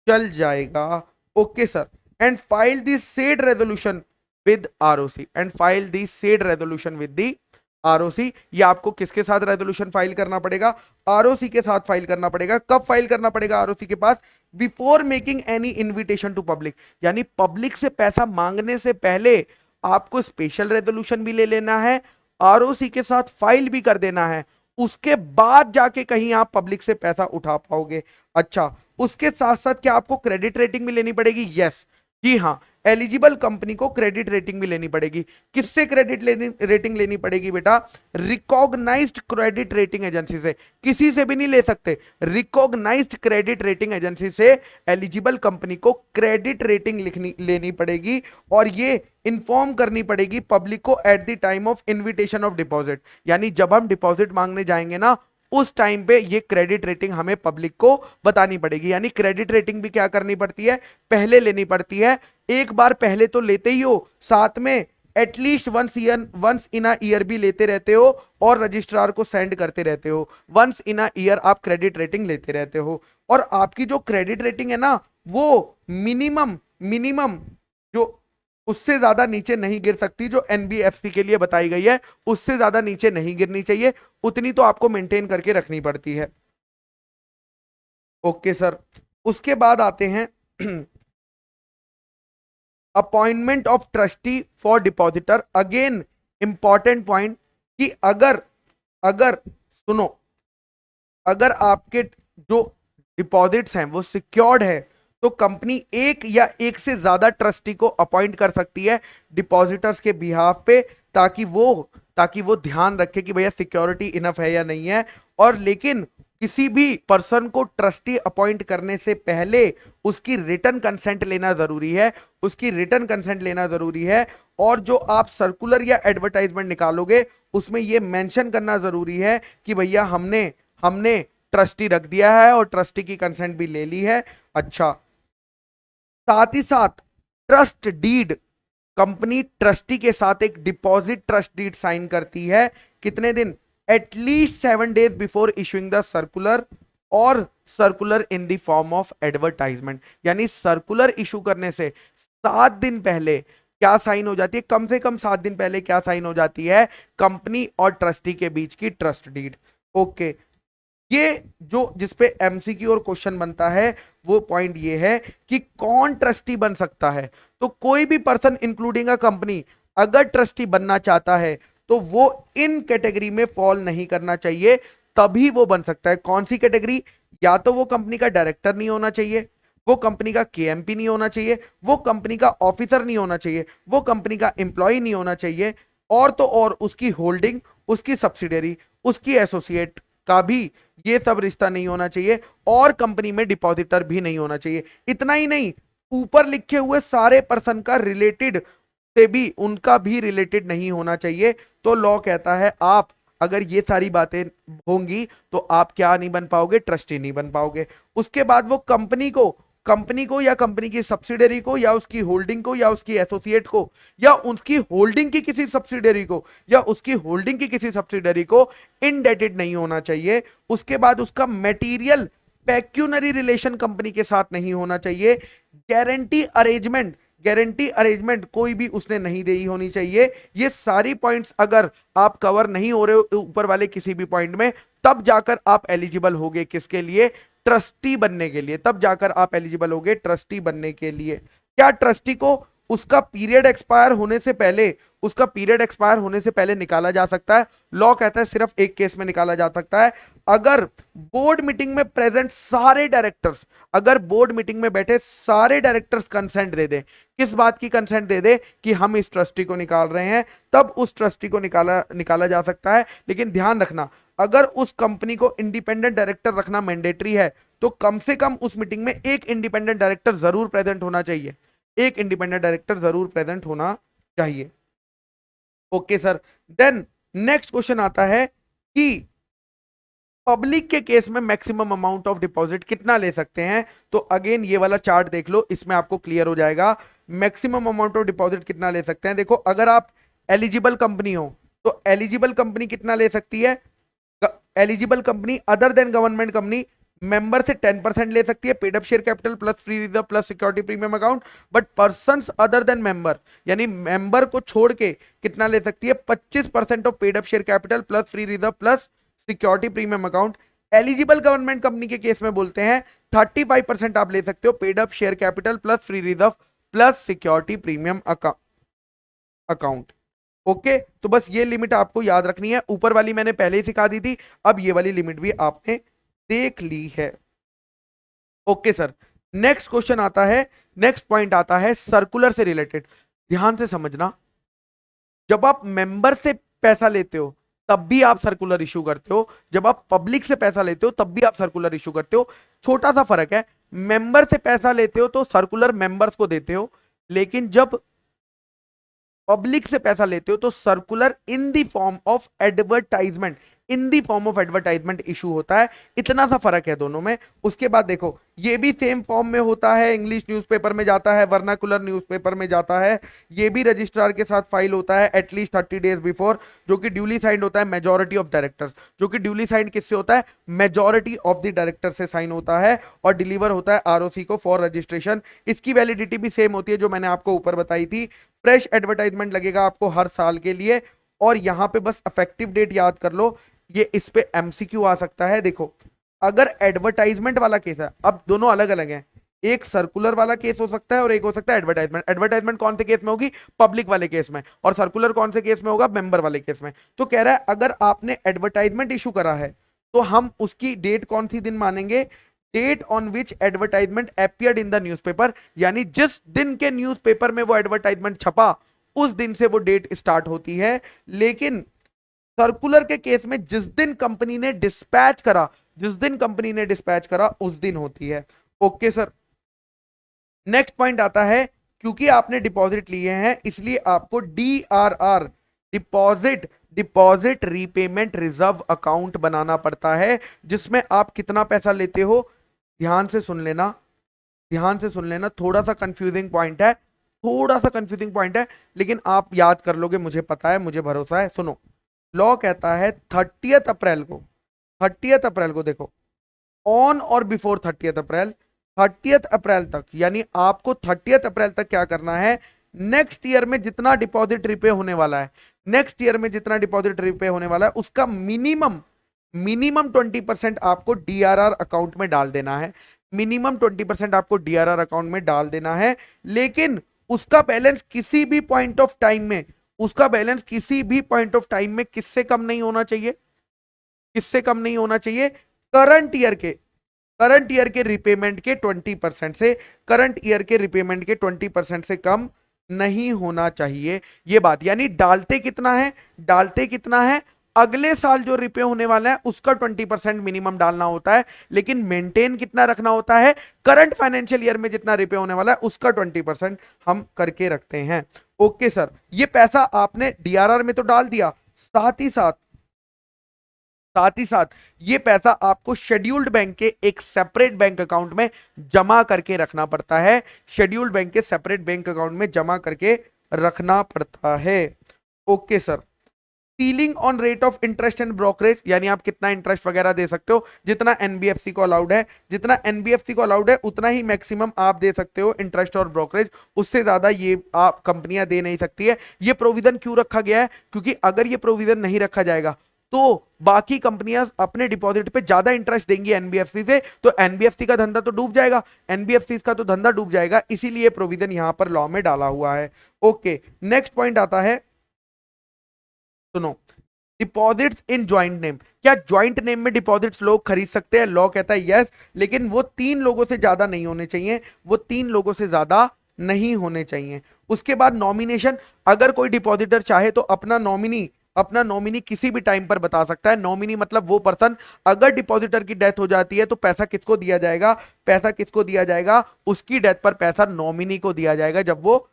Speaker 1: चल जाएगा। Okay sir, and file the said resolution with ROC, and file the said resolution with the ROC. ये आपको किसके साथ रेजोल्यूशन फाइल करना पड़ेगा? आरओसी के साथ फाइल करना पड़ेगा। कब फाइल करना पड़ेगा आरओसी के पास? Before making any invitation to public, यानी पब्लिक से पैसा मांगने से पहले आपको स्पेशल रेजोल्यूशन भी ले लेना है, आरओसी के साथ फाइल भी कर देना है, उसके बाद जाके कहीं आप पब्लिक से पैसा उठा पाओगे। अच्छा, उसके साथ साथ क्या आपको क्रेडिट रेटिंग भी लेनी पड़ेगी? यस, जी हाँ, एलिजिबल कंपनी को क्रेडिट रेटिंग भी लेनी पड़ेगी। किससे क्रेडिट रेटिंग लेनी पड़ेगी बेटा? रिकॉग्नाइज्ड क्रेडिट रेटिंग एजेंसी से, किसी से भी नहीं ले सकते। रिकॉग्नाइज्ड क्रेडिट रेटिंग एजेंसी से एलिजिबल कंपनी को क्रेडिट रेटिंग लेनी पड़ेगी, और ये इंफॉर्म करनी पड़ेगी पब्लिक को at the time of invitation of deposit, यानी जब हम डिपॉजिट मांगने जाएंगे ना उस टाइम पे ये क्रेडिट रेटिंग हमें पब्लिक को बतानी पड़ेगी। यानी क्रेडिट रेटिंग भी क्या करनी पड़ती है? पहले लेनी पड़ती है। एक बार पहले तो लेते ही हो, साथ में at least once in a year भी लेते रहते हो और रजिस्ट्रार को सेंड करते रहते हो। वंस इन अ ईयर आप क्रेडिट रेटिंग लेते रहते हो, और आपकी जो क्रेडिट रेटिंग है ना वो मिनिमम जो उससे ज्यादा नीचे नहीं गिर सकती, जो एनबीएफसी के लिए बताई गई है उससे ज्यादा नीचे नहीं गिरनी चाहिए, उतनी तो आपको मेंटेन करके रखनी पड़ती है। ओके सर, उसके बाद आते हैं appointment of trustee for depositor. Again important point कि अगर अगर सुनो, अगर आपके जो डिपॉजिट्स हैं वो सिक्योर्ड है तो कंपनी एक या एक से ज्यादा ट्रस्टी को अपॉइंट कर सकती है डिपॉजिटर्स के बिहाफ पे, ताकि वो ध्यान रखे कि भैया सिक्योरिटी इनफ है या नहीं है। और लेकिन किसी भी पर्सन को ट्रस्टी अपॉइंट करने से पहले उसकी रिटर्न कंसेंट लेना जरूरी है, उसकी रिटर्न कंसेंट लेना जरूरी है। और जो आप सर्कुलर या एडवर्टाइजमेंट निकालोगे उसमें यह मेंशन करना जरूरी है कि भैया हमने ट्रस्टी रख दिया है और ट्रस्टी की कंसेंट भी ले ली है। अच्छा, साथ ही साथ ट्रस्ट डीड, कंपनी ट्रस्टी के साथ एक डिपॉजिट ट्रस्ट डीड साइन करती है। कितने दिन? At least 7 days before issuing the circular, और circular in the form of advertisement, यानी सर्कुलर इशू करने से 7 दिन पहले क्या साइन हो जाती है? कम से कम 7 दिन पहले क्या साइन हो जाती है? कंपनी और ट्रस्टी के बीच की ट्रस्ट डीड। ओके, ये जो जिसपे एमसीक्यू और क्वेश्चन बनता है वो पॉइंट ये है कि कौन ट्रस्टी बन सकता है। तो कोई भी पर्सन इंक्लूडिंग अ कंपनी अगर ट्रस्टी बनना चाहता है तो वो इन कैटेगरी में फॉल नहीं करना चाहिए, तभी वो बन सकता है। कौन सी कैटेगरी? या तो वो कंपनी का डायरेक्टर नहीं होना चाहिए, वो कंपनी का केएमपी नहीं होना चाहिए, वो कंपनी का ऑफिसर नहीं होना चाहिए, वो कंपनी का एम्प्लॉय नहीं होना चाहिए, और तो और उसकी होल्डिंग, उसकी सब्सिडियरी, उसकी एसोसिएट का भी ये सब रिश्ता नहीं होना चाहिए, और कंपनी में डिपॉजिटर भी नहीं होना चाहिए। इतना ही नहीं, ऊपर लिखे हुए सारे पर्सन का रिलेटेड से भी उनका भी रिलेटेड नहीं होना चाहिए। तो लॉ कहता है आप अगर ये सारी बातें होंगी तो आप क्या नहीं बन पाओगे? ट्रस्टी नहीं बन पाओगे। उसके बाद वो कंपनी को या कंपनी की सब्सिडियरी को या उसकी होल्डिंग को या उसकी एसोसिएट को या उसकी होल्डिंग की किसी सब्सिडियरी को या उसकी होल्डिंग की किसी सब्सिडियरी को इनडेटेड नहीं होना चाहिए। उसके बाद उसका मटेरियल पेक्यूनरी रिलेशन कंपनी के साथ नहीं होना चाहिए। गारंटी अरेंजमेंट कोई भी उसने नहीं दी होनी चाहिए। ये सारी पॉइंट्स अगर आप कवर नहीं हो रहे हो ऊपर वाले किसी भी पॉइंट में, तब जाकर आप एलिजिबल होगे किसके लिए? ट्रस्टी बनने के लिए। तब जाकर आप एलिजिबल होगे ट्रस्टी बनने के लिए। क्या ट्रस्टी को उसका पीरियड एक्सपायर होने से पहले निकाला जा सकता है? लॉ कहता है सिर्फ एक केस में निकाला जा सकता है, अगर बोर्ड मीटिंग में प्रेजेंट सारे डायरेक्टर्स, अगर बोर्ड मीटिंग में बैठे सारे डायरेक्टर्स कंसेंट दे दे। किस बात की कंसेंट दे दे? कि हम इस ट्रस्टी को निकाल रहे हैं, तब उस ट्रस्टी को निकाला जा सकता है। लेकिन ध्यान रखना, अगर उस कंपनी को इंडिपेंडेंट डायरेक्टर रखना मैंडेटरी है तो कम से कम उस मीटिंग में एक इंडिपेंडेंट डायरेक्टर जरूर प्रेजेंट होना चाहिए, एक इंडिपेंडेंट डायरेक्टर जरूर प्रेजेंट होना चाहिए। Okay sir, then next question आता है कि पब्लिक के केस में मैक्सिमम अमाउंट ऑफ डिपॉजिट कितना ले सकते हैं। तो अगेन ये वाला चार्ट देख लो, इसमें आपको क्लियर हो जाएगा मैक्सिमम अमाउंट ऑफ डिपॉजिट कितना ले सकते हैं। देखो, अगर आप एलिजिबल कंपनी हो तो एलिजिबल कंपनी कितना ले सकती है? Eligible company other than government company member से 10% ले सकती है, paid up share capital plus free reserve plus security premium account. But persons other than member, यानी मेंबर को छोड़ के कितना ले सकती है? 25% of paid up share capital plus free reserve plus security premium account. Eligible government company के केस में बोलते हैं 35% आप ले सकते हो, paid up share capital plus free reserve plus security premium account. Okay, तो बस ये लिमिट आपको याद रखनी है, ऊपर वाली मैंने पहले ही सिखा दी थी, अब ये वाली लिमिट भी आपने देख ली है। ओके सर, नेक्स्ट क्वेश्चन आता है, नेक्स्ट पॉइंट आता है सर्कुलर से रिलेटेड। ध्यान से समझना, जब आप मेंबर से पैसा लेते हो तब भी आप सर्कुलर इशू करते हो, जब आप पब्लिक से पैसा लेते हो तब भी आप सर्कुलर इशू करते हो। छोटा सा फर्क है, मेंबर से पैसा लेते हो तो सर्कुलर मेंबर्स को देते हो, लेकिन जब पब्लिक से पैसा लेते हो तो circular in the form of advertisement, in the form of advertisement issue होता है। इतना सा फर्क है दोनों में। उसके बाद देखो, ये भी सेम फॉर्म में होता है, इंग्लिश न्यूज़पेपर में जाता है, वर्नाकुलर न्यूज़पेपर में जाता है, ये भी रजिस्ट्रार के साथ फाइल होता है एटलीस्ट 30 डेज बिफोर, जो कि ड्यूली साइंड होता है मेजॉरिटी ऑफ डायरेक्टर्स, जो कि ड्यूली साइंड किससे होता है? मेजॉरिटी ऑफ द डायरेक्टर से साइन होता है, और डिलीवर होता है आरओसी को फॉर रजिस्ट्रेशन। इसकी वैलिडिटी भी सेम होती है जो मैंने आपको ऊपर बताई थी। फ्रेश एडवर्टाइजमेंट लगेगा आपको हर साल के लिए, और यहां पे बस इफेक्टिव डेट याद कर लो, ये इस पे एमसीक्यू आ सकता है। देखो, अगर एडवर्टाइजमेंट वाला केस है, अब दोनों अलग अलग हैं, एक सर्कुलर वाला केस हो सकता है और एक हो सकता है एडवर्टाइजमेंट। एडवर्टाइजमेंट कौन से केस में होगी? पब्लिक वाले केस में। और सर्कुलर कौन से केस में होगा? मेंबर वाले केस में। तो कह रहा है अगर आपने एडवर्टाइजमेंट इशू करा है तो हम उसकी डेट कौन सी दिन मानेंगे? Date on which advertisement appeared in the newspaper, यानी जिस दिन के न्यूज़पेपर में वो एडवर्टाइजमेंट छपा उस दिन से वो डेट स्टार्ट होती है। लेकिन सर्कुलर के केस में जिस दिन कंपनी ने डिस्पैच करा, जिस दिन कंपनी ने डिस्पैच करा उस दिन होती है। ओके सर, नेक्स्ट पॉइंट आता है, क्योंकि आपने डिपॉजिट लिए हैं इसलिए आपको DRR, deposit repayment reserve account बनाना पड़ता है, जिसमें आप कितना पैसा लेते हो? ध्यान से सुन लेना, ध्यान से सुन लेना, थोड़ा सा कंफ्यूजिंग पॉइंट है, थोड़ा सा कंफ्यूजिंग पॉइंट है, लेकिन आप याद कर लोगे, मुझे पता है, मुझे भरोसा है। सुनो, लॉ कहता है 30 अप्रैल को, 30 अप्रैल को देखो, ऑन और बिफोर 30 अप्रैल, 30 अप्रैल तक, यानी आपको 30 अप्रैल तक क्या करना है? नेक्स्ट ईयर में जितना डिपॉजिट रिपे होने वाला है, नेक्स्ट ईयर में जितना डिपॉजिट रिपे होने वाला है उसका मिनिमम 20% आपको डीआरआर अकाउंट में डाल देना है। मिनिमम 20% आपको डीआरआर अकाउंट में डाल देना है, लेकिन उसका बैलेंस किसी भी पॉइंट ऑफ टाइम में, उसका बैलेंस किसी भी पॉइंट ऑफ टाइम में किससे कम नहीं होना चाहिए? किससे कम नहीं होना चाहिए? करंट ईयर के, करंट ईयर के रिपेमेंट के 20% से, करंट ईयर के रिपेमेंट के 20% से कम नहीं होना चाहिए। ये बात, यानी डालते कितना है? डालते कितना है? अगले साल जो रिपे होने वाला है उसका 20% मिनिमम डालना होता है, लेकिन मेंटेन कितना रखना होता है? करंट फाइनेंशियल ईयर में जितना रिपे होने वाला है उसका 20% हम करके रखते हैं। ओके सर, ये पैसा आपने डीआरआर में तो डाल दिया, साथ ही साथ ये पैसा आपको शेड्यूल्ड बैंक के एक सेपरेट बैंक अकाउंट में जमा करके रखना पड़ता है, शेड्यूल्ड बैंक के सेपरेट बैंक अकाउंट में जमा करके रखना पड़ता है। Okay sir, ceiling on rate of interest and brokerage, यानी आप कितना इंटरेस्ट वगैरह दे सकते हो, जितना एनबीएफसी को अलाउड है, जितना एनबीएफसी को अलाउड है उतना ही मैक्सिमम आप दे सकते हो इंटरेस्ट और ब्रोकरेज, उससे ज्यादा ये आप कंपनियां दे नहीं सकती है। ये प्रोविजन क्यों रखा गया है? क्योंकि अगर ये प्रोविजन नहीं रखा जाएगा तो बाकी कंपनियां अपने डिपॉजिट पे ज्यादा इंटरेस्ट देंगी एनबीएफसी से, तो एनबीएफसी का धंधा तो डूब जाएगा, एनबीएफसी का तो धंधा डूब जाएगा, इसीलिए प्रोविजन यहां पर लॉ में डाला हुआ है। ओके, नेक्स्ट पॉइंट आता है, सुनो, डिपॉजिट्स इन ज्वाइंट नेम। क्या ज्वाइंट नेम में डिपॉजिट्स लोग खरीद सकते हैं? लॉ कहता है यस, लेकिन वो 3 लोगों से ज्यादा नहीं होने चाहिए, वो 3 लोगों से ज्यादा नहीं होने चाहिए। उसके बाद नॉमिनेशन, अगर कोई डिपॉजिटर चाहे तो अपना नॉमिनी किसी भी टाइम पर बता सकता है। नॉमिनी मतलब वो पर्सन, अगर डिपॉजिटर की डेथ हो जाती है तो पैसा किसको दिया जाएगा? पैसा किसको दिया जाएगा? उसकी डेथ पर पैसा नॉमिनी को दिया जाएगा जब वो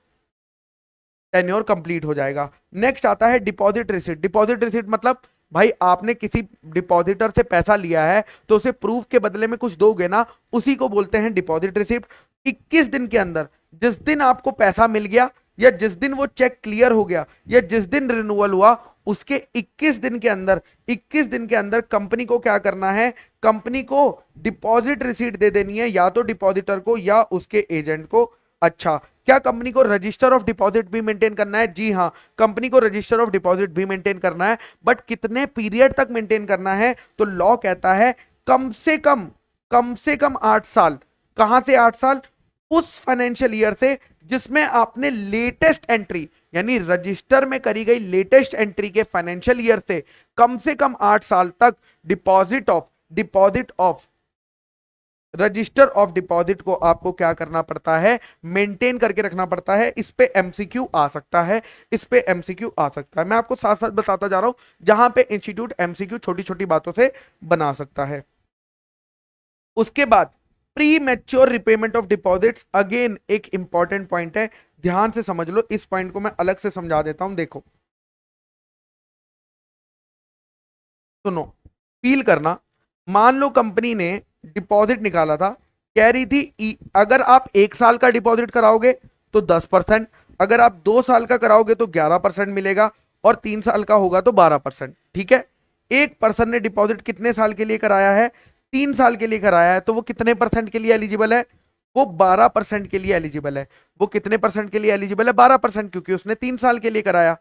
Speaker 1: टेन्योर कंप्लीट हो जाएगा। नेक्स्ट आता है डिपॉजिट रिसिट। डिपॉजिट रिसिट मतलब भाई आपने किसी डिपॉजिटर से पैसा लिया है तो उसे प्रूफ के बदले में कुछ दोगे ना, उसी को बोलते हैं डिपॉजिट रिसिप्ट। 21 दिन के अंदर, जिस दिन आपको पैसा मिल गया, या जिस दिन वो चेक क्लियर हो गया या जिस दिन रिन्यूअल हुआ उसके 21 दिन के अंदर 21 दिन के अंदर कंपनी को क्या करना है, कंपनी को डिपॉजिट रिसीट दे देनी है, या तो डिपॉजिटर को या उसके एजेंट को। अच्छा, क्या कंपनी को रजिस्टर ऑफ डिपॉजिट भी मेंटेन करना है? जी हां, कंपनी को रजिस्टर ऑफ डिपॉजिट भी मेंटेन करना है, बट कितने पीरियड तक मेंटेन करना है? तो लॉ कहता है कम से कम 8 साल। कहां से 8 साल? उस फाइनेंशियल ईयर से जिसमें आपने लेटेस्ट एंट्री, यानी रजिस्टर में करी गई लेटेस्ट एंट्री के फाइनेंशियल ईयर से कम 8 साल तक deposit of register of deposit को आपको क्या करना पड़ता है, मेंटेन करके रखना पड़ता है। इस पे एमसीक्यू आ सकता है, इस पे एमसीक्यू आ सकता है। मैं आपको साथ साथ बताता जा रहा हूं जहां पे इंस्टीट्यूट एमसीक्यू छोटी छोटी बातों से बना सकता है। उसके बाद pre mature repayment of deposits, again एक इंपॉर्टेंट पॉइंट है, ध्यान से समझ लो। इस पॉइंट को मैं अलग से समझा देता हूं। देखो, सुनो, फील करना। मान लो कंपनी ने डिपॉजिट निकाला था, कह रही थी अगर आप 1 साल का डिपॉजिट कराओगे तो 10%, अगर आप 2 साल का कराओगे तो 11% मिलेगा, और 3 साल का होगा तो 12%। ठीक है, एक पर्सन ने डिपॉजिट कितने साल के लिए कराया है? 3 साल के लिए कराया है, तो वो कितने परसेंट के लिए एलिजिबल है? वो 12% के लिए एलिजिबल है। वो कितने परसेंट के लिए एलिजिबल है? 12%, क्योंकि उसने 3 साल के लिए कराया।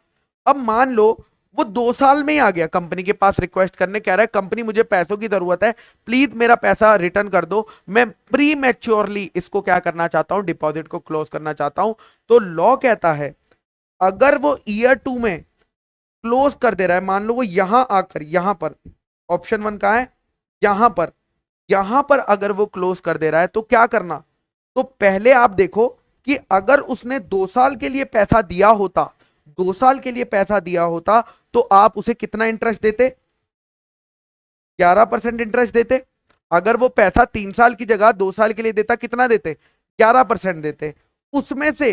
Speaker 1: अब मान लो वो 2 साल में ही आ गया कंपनी के पास रिक्वेस्ट करने, कह रहा है कंपनी मुझे पैसों की जरूरत है, प्लीज मेरा पैसा रिटर्न कर दो, मैं प्री मैच्योरली इसको क्या करना चाहता हूं, डिपॉजिट को क्लोज करना चाहता हूं। तो लॉ कहता है अगर वो ईयर 2 में क्लोज कर दे रहा है, मान लो वो यहां आकर, यहां पर ऑप्शन 1 का है, यहां पर अगर वो क्लोज कर दे रहा है तो क्या करना? तो पहले आप देखो कि अगर उसने 2 साल के लिए पैसा दिया होता, 2 साल के लिए पैसा दिया होता, तो आप उसे कितना इंटरेस्ट देते? 11% इंटरेस्ट देते। अगर वो पैसा 3 साल की जगह 2 साल के लिए देता, कितना देते? 11% देते। उसमें से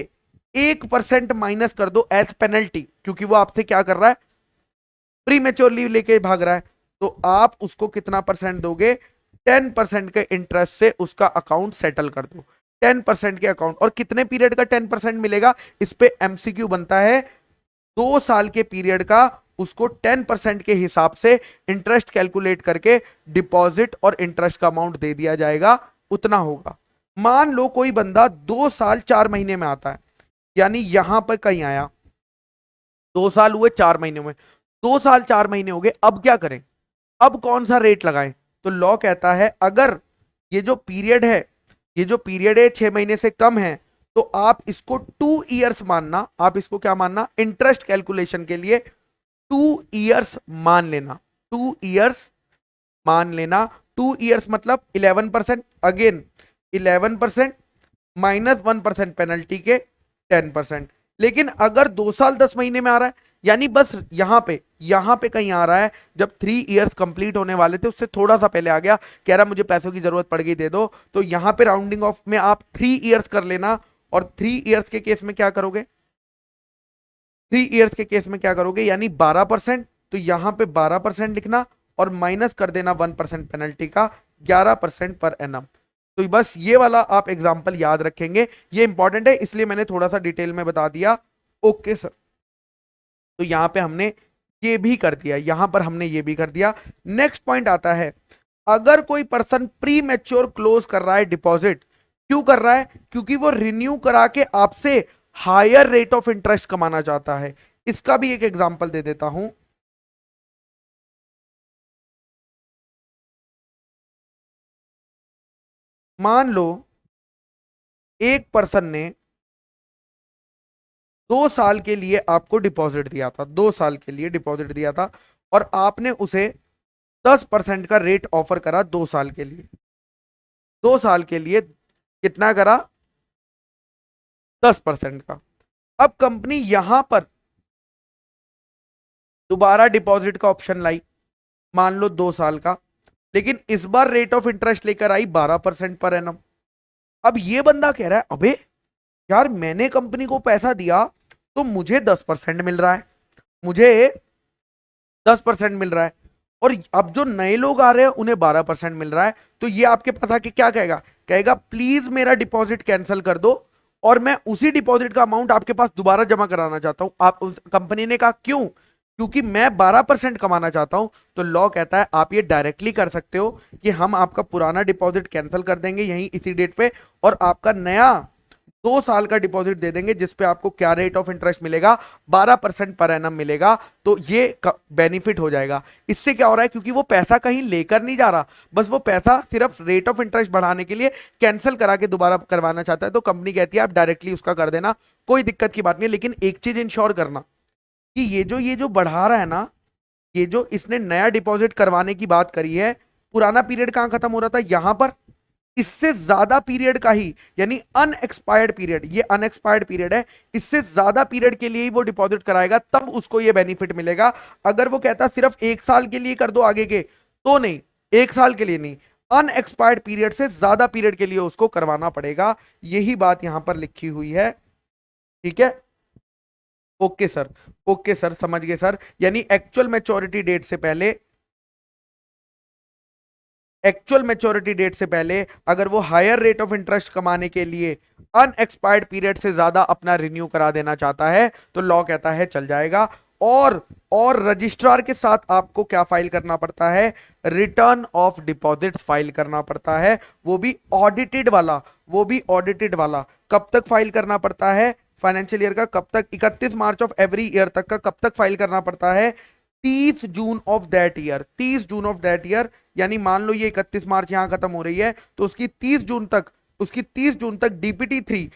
Speaker 1: 1% माइनस कर दो एज पेनल्टी, क्योंकि वो आपसे क्या कर रहा है, प्री मेच्योरली लेके भाग रहा है। तो आप उसको कितना परसेंट दोगे? 10% के इंटरेस्ट से उसका अकाउंट सेटल कर दो। 10% के अकाउंट, और कितने पीरियड का 10% मिलेगा? इस पे एमसीक्यू बनता है। 2 साल के पीरियड का उसको 10% के हिसाब से इंटरेस्ट कैलकुलेट करके डिपॉजिट और इंटरेस्ट का अमाउंट दे दिया जाएगा, उतना होगा। मान लो कोई बंदा 2 साल 4 महीने में आता है, यानी यहां पर कहीं आया, 2 साल हुए 4 महीने में, 2 साल 4 महीने हो गए, अब क्या करें? अब कौन सा रेट लगाएं? तो लॉ कहता है अगर ये जो पीरियड है, ये जो पीरियड है 6 महीने से कम है, तो आप इसको 2 इयर्स मानना। आप इसको क्या मानना? इंटरेस्ट कैलकुलेशन के लिए 2 इयर्स मान लेना। 2 इयर्स मान लेना। 2 इयर्स मतलब 11%, अगेन 11% माइनस 1% पेनल्टी के 10%। लेकिन अगर 2 साल 10 महीने में आ रहा है, यानी बस यहां पे कहीं आ रहा है, जब 3 इयर्स कंप्लीट होने वाले थे उससे थोड़ा सा पहले आ गया, कह रहा मुझे पैसों की जरूरत पड़ गई, दे दो, तो यहां पे राउंडिंग ऑफ में आप 3 इयर्स कर लेना। और 3 इयर्स के केस में क्या करोगे? 3 इयर्स के केस में क्या करोगे, यानी 12%, तो यहां पे 12% लिखना और माइनस कर देना 1% पेनल्टी का, 11% पर एनम। तो बस ये वाला आप एग्जाम्पल याद रखेंगे, ये इंपॉर्टेंट है इसलिए मैंने थोड़ा सा डिटेल में बता दिया। ओके सर, तो यहां पे हमने ये भी कर दिया, यहां पर हमने ये भी कर दिया। नेक्स्ट पॉइंट आता है, अगर कोई पर्सन प्री मैच्योर क्लोज कर रहा है डिपॉजिट, क्यों कर रहा है? क्योंकि वो रिन्यू करा के आपसे हायर रेट ऑफ इंटरेस्ट कमाना चाहता है। इसका भी एक एग्जांपल दे देता हूं। मान लो एक पर्सन ने 2 साल के लिए आपको डिपॉजिट दिया था, 2 साल के लिए डिपॉजिट दिया था, और आपने उसे 10% का रेट ऑफर करा 2 साल के लिए। 2 साल के लिए कितना करा? 10% का। अब कंपनी यहां पर दोबारा डिपॉजिट का ऑप्शन लाई, मान लो 2 साल का, लेकिन इस बार रेट ऑफ इंटरेस्ट लेकर आई 12% पर एनम। अब ये बंदा कह रहा है अबे यार, मैंने कंपनी को पैसा दिया तो मुझे 10% मिल रहा है, मुझे 10% मिल रहा है, और अब जो नए लोग आ रहे हैं उन्हें 12% मिल रहा है। तो ये आपके पास आके क्या कहेगा? कहेगा प्लीज मेरा डिपॉजिट कैंसिल कर दो और मैं उसी डिपॉजिट का अमाउंट आपके पास दोबारा जमा कराना चाहता हूं। आप कंपनी ने कहा क्यों? क्योंकि मैं 12% कमाना चाहता हूं। तो लॉ कहता है आप ये डायरेक्टली कर सकते हो कि हम आपका पुराना डिपॉजिट कैंसिल कर देंगे यहीं इसी डेट पे, और आपका नया 2 साल का डिपॉजिट दे देंगे जिसपे आपको क्या रेट ऑफ इंटरेस्ट मिलेगा, 12% पर एनम मिलेगा। तो ये बेनिफिट हो जाएगा। इससे क्या हो रहा है, क्योंकि वो पैसा कहीं लेकर नहीं जा रहा, बस वो पैसा सिर्फ रेट ऑफ इंटरेस्ट बढ़ाने के लिए कैंसिल करा के दोबारा करवाना चाहता है। तो कंपनी कहती है आप डायरेक्टली उसका कर देना, कोई दिक्कत की बात नहीं है। लेकिन एक चीज इंश्योर करना कि ये जो बढ़ा रहा है ना, ये जो इसने नया डिपॉजिट करवाने की बात करी है, पुराना पीरियड कहां खत्म हो रहा था, यहां पर। इससे ज्यादा पीरियड का ही, यानी अनएक्सपायर्ड पीरियड, ये अनएक्सपायर्ड पीरियड है, इससे ज्यादा पीरियड के लिए ही वो डिपॉजिट कराएगा, तब उसको ये बेनिफिट मिलेगा। अगर वो कहता सिर्फ 1 साल के लिए कर दो आगे के, तो नहीं, 1 साल के लिए नहीं, अनएक्सपायर्ड पीरियड से ज्यादा पीरियड के लिए उसको करवाना पड़ेगा। यही बात यहां पर लिखी हुई है। ठीक है, ओके सर, ओके सर, समझ गए सर। यानी एक्चुअल मैच्योरिटी डेट से पहले, एक्चुअल मैच्योरिटी डेट से पहले अगर वो हायर रेट ऑफ इंटरेस्ट कमाने के लिए अनएक्सपायर्ड पीरियड से ज्यादा अपना रिन्यू करा देना चाहता है, तो लॉ कहता है चल जाएगा। और रजिस्ट्रार के साथ आपको क्या फाइल करना पड़ता है, रिटर्न ऑफ डिपॉजिट फाइल करना पड़ता है, वो भी ऑडिटेड वाला, वो भी ऑडिटेड वाला। कब तक फाइल करना पड़ता है, फाइनेंशियल ईयर का कब तक, 31 मार्च ऑफ एवरी ईयर तक का कब तक फाइल करना पड़ता है, 30 June of that year, 30 June of that year. यानी मान लो ये 31 मार्च यहां खत्म हो रही है, तो उसकी 30 जून तक DPT3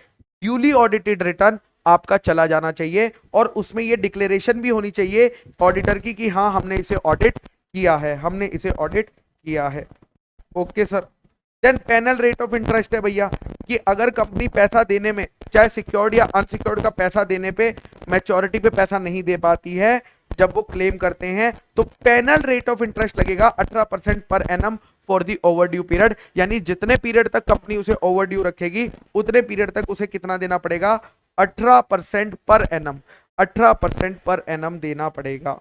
Speaker 1: ड्यूली ऑडिटेड रिटर्न आपका चला जाना चाहिए, और उसमें ये डिक्लेरेशन भी होनी चाहिए ऑडिटर की कि हाँ हमने इसे ऑडिट किया है, हमने इसे ऑडिट किया है। Okay sir. Then panel rate of interest है भैया, कि अगर कंपनी पैसा देने में, चाहे सिक्योर्ड या अनसिक्योर्ड का पैसा देने पे, मैच्योरिटी पे पैसा नहीं दे पाती है, जब वो क्लेम करते हैं, तो पैनल रेट ऑफ इंटरेस्ट लगेगा 18% per annum for the overdue period. यानी जितने पीरियड तक कंपनी उसे ओवरड्यू रखेगी, उतने पीरियड तक उसे कितना देना पड़ेगा, 18% पर एनम, 18% पर एनम देना पड़ेगा।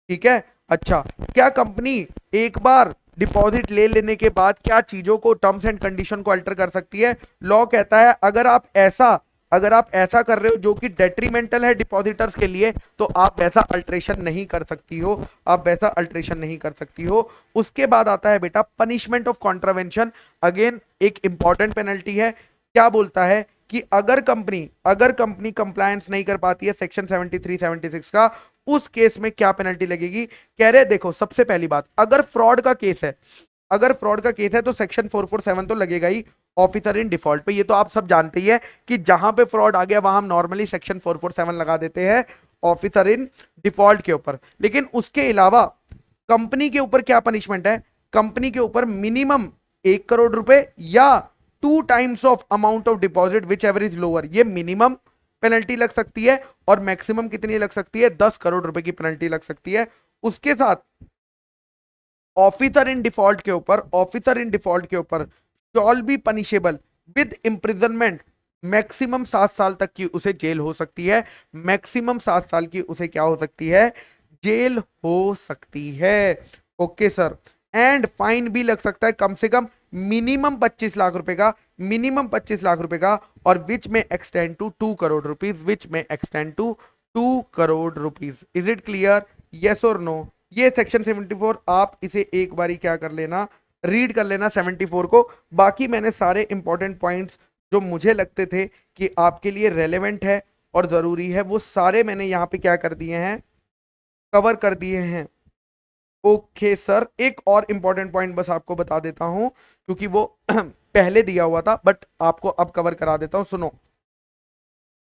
Speaker 1: ठीक है। अच्छा, क्या कंपनी एक बार डिपॉजिट ले लेने के बाद क्या चीजों को, टर्म्स एंड कंडीशन को अल्टर कर सकती है? लॉ कहता है अगर आप ऐसा कर रहे हो जो कि डेट्रीमेंटल है डिपॉजिटर्स के लिए, तो आप वैसा अल्टरेशन नहीं कर सकती हो, आप वैसा अल्टरेशन नहीं कर सकती हो। उसके बाद आता है बेटा पनिशमेंट ऑफ कॉन्ट्रावेंशन। अगेन एक इंपॉर्टेंट पेनल्टी है। क्या बोलता है कि अगर कंपनी कंप्लायंस नहीं कर पाती है सेक्शन 73 76 का, उस केस में क्या पेनल्टी लगेगी? कह रहे देखो, सबसे पहली बात, अगर फ्रॉड का केस है, अगर फ्रॉड का केस है तो सेक्शन 447 तो लगेगा ही ऑफिसर इन डिफॉल्ट पे। ये तो आप सब जानते ही है कि जहां पे फ्रॉड आ गया वहां हम नॉर्मली सेक्शन 447 लगा देते हैं ऑफिसर इन डिफॉल्ट के ऊपर। लेकिन उसके अलावा कंपनी के ऊपर क्या पनिशमेंट है? कंपनी के ऊपर मिनिमम 1 करोड़ रुपए या 2 times of amount of deposit which ever is lower, ये मिनिमम पेनल्टी लग सकती है। और मैक्सिमम कितनी लग सकती है? 10 करोड़ रुपए की पेनल्टी लग सकती है। उसके साथ ऑफिसर इन डिफॉल्ट के ऊपर shawl be punishable with imprisonment, maximum 7 साल तक की उसे जेल हो सकती है, मैक्सिमम 7 साल की उसे क्या हो सकती है? जेल हो सकती है। Okay sir. एंड फाइन भी लग सकता है कम से कम मिनिमम 25 लाख रुपए का, मिनिमम 25 लाख रुपए का, और विच में extend to 2 crore rupees, which में extend to 2 crore rupees. Is it clear? Yes और नो? ये सेक्शन 74 आप इसे एक बारी क्या कर लेना, रीड कर लेना 74 को। बाकी मैंने सारे इंपॉर्टेंट पॉइंट्स जो मुझे लगते थे कि आपके लिए रेलेवेंट है और जरूरी है, वो सारे मैंने यहाँ पे क्या कर दिए हैं, कवर कर दिए हैं। ओके सर, एक और इंपॉर्टेंट पॉइंट बस आपको बता देता हूं, क्योंकि वो पहले दिया हुआ था बट आपको अब कवर करा देता हूं। सुनो,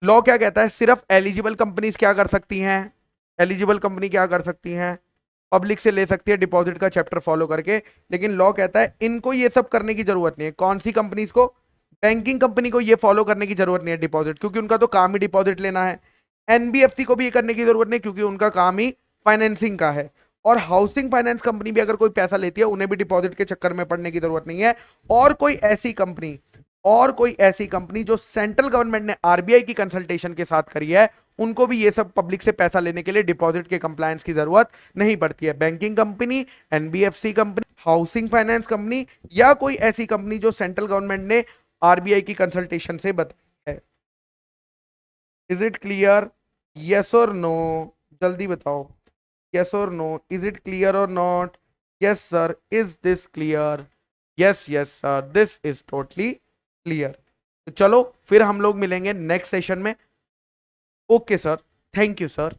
Speaker 1: लॉ क्या कहता है? सिर्फ एलिजिबल कंपनीज क्या कर सकती हैं, एलिजिबल कंपनी क्या कर सकती हैं? पब्लिक से ले सकती है डिपॉजिट का चैप्टर फॉलो करके। लेकिन लॉ कहता है इनको ये सब करने की जरूरत नहीं है। कौन सी कंपनीज को? बैंकिंग कंपनी को ये फॉलो करने की जरूरत नहीं है डिपॉजिट, क्योंकि उनका तो काम ही डिपॉजिट लेना है। एनबीएफसी को भी ये करने की जरूरत नहीं, क्योंकि उनका काम ही फाइनेंसिंग का है। और हाउसिंग फाइनेंस कंपनी भी अगर कोई पैसा लेती है, उन्हें भी डिपॉजिट के चक्कर में पड़ने की जरूरत नहीं है। और कोई ऐसी कंपनी जो सेंट्रल गवर्नमेंट ने आरबीआई की कंसल्टेशन के साथ करी है, उनको भी ये सब पब्लिक से पैसा लेने के लिए डिपॉजिट के कंप्लायंस की जरूरत नहीं पड़ती है। Banking company, NBFC company, housing finance company, या कोई ऐसी कंपनी जो सेंट्रल गवर्नमेंट ने आरबीआई की कंसल्टेशन से बताई है। Is it clear? यस और नो, जल्दी बताओ, यस और नो, इज इट क्लियर और not? Yes sir, is this clear? Yes yes sir, this is totally clear. तो चलो फिर हम लोग मिलेंगे नेक्स्ट सेशन में। Okay sir, thank you sir.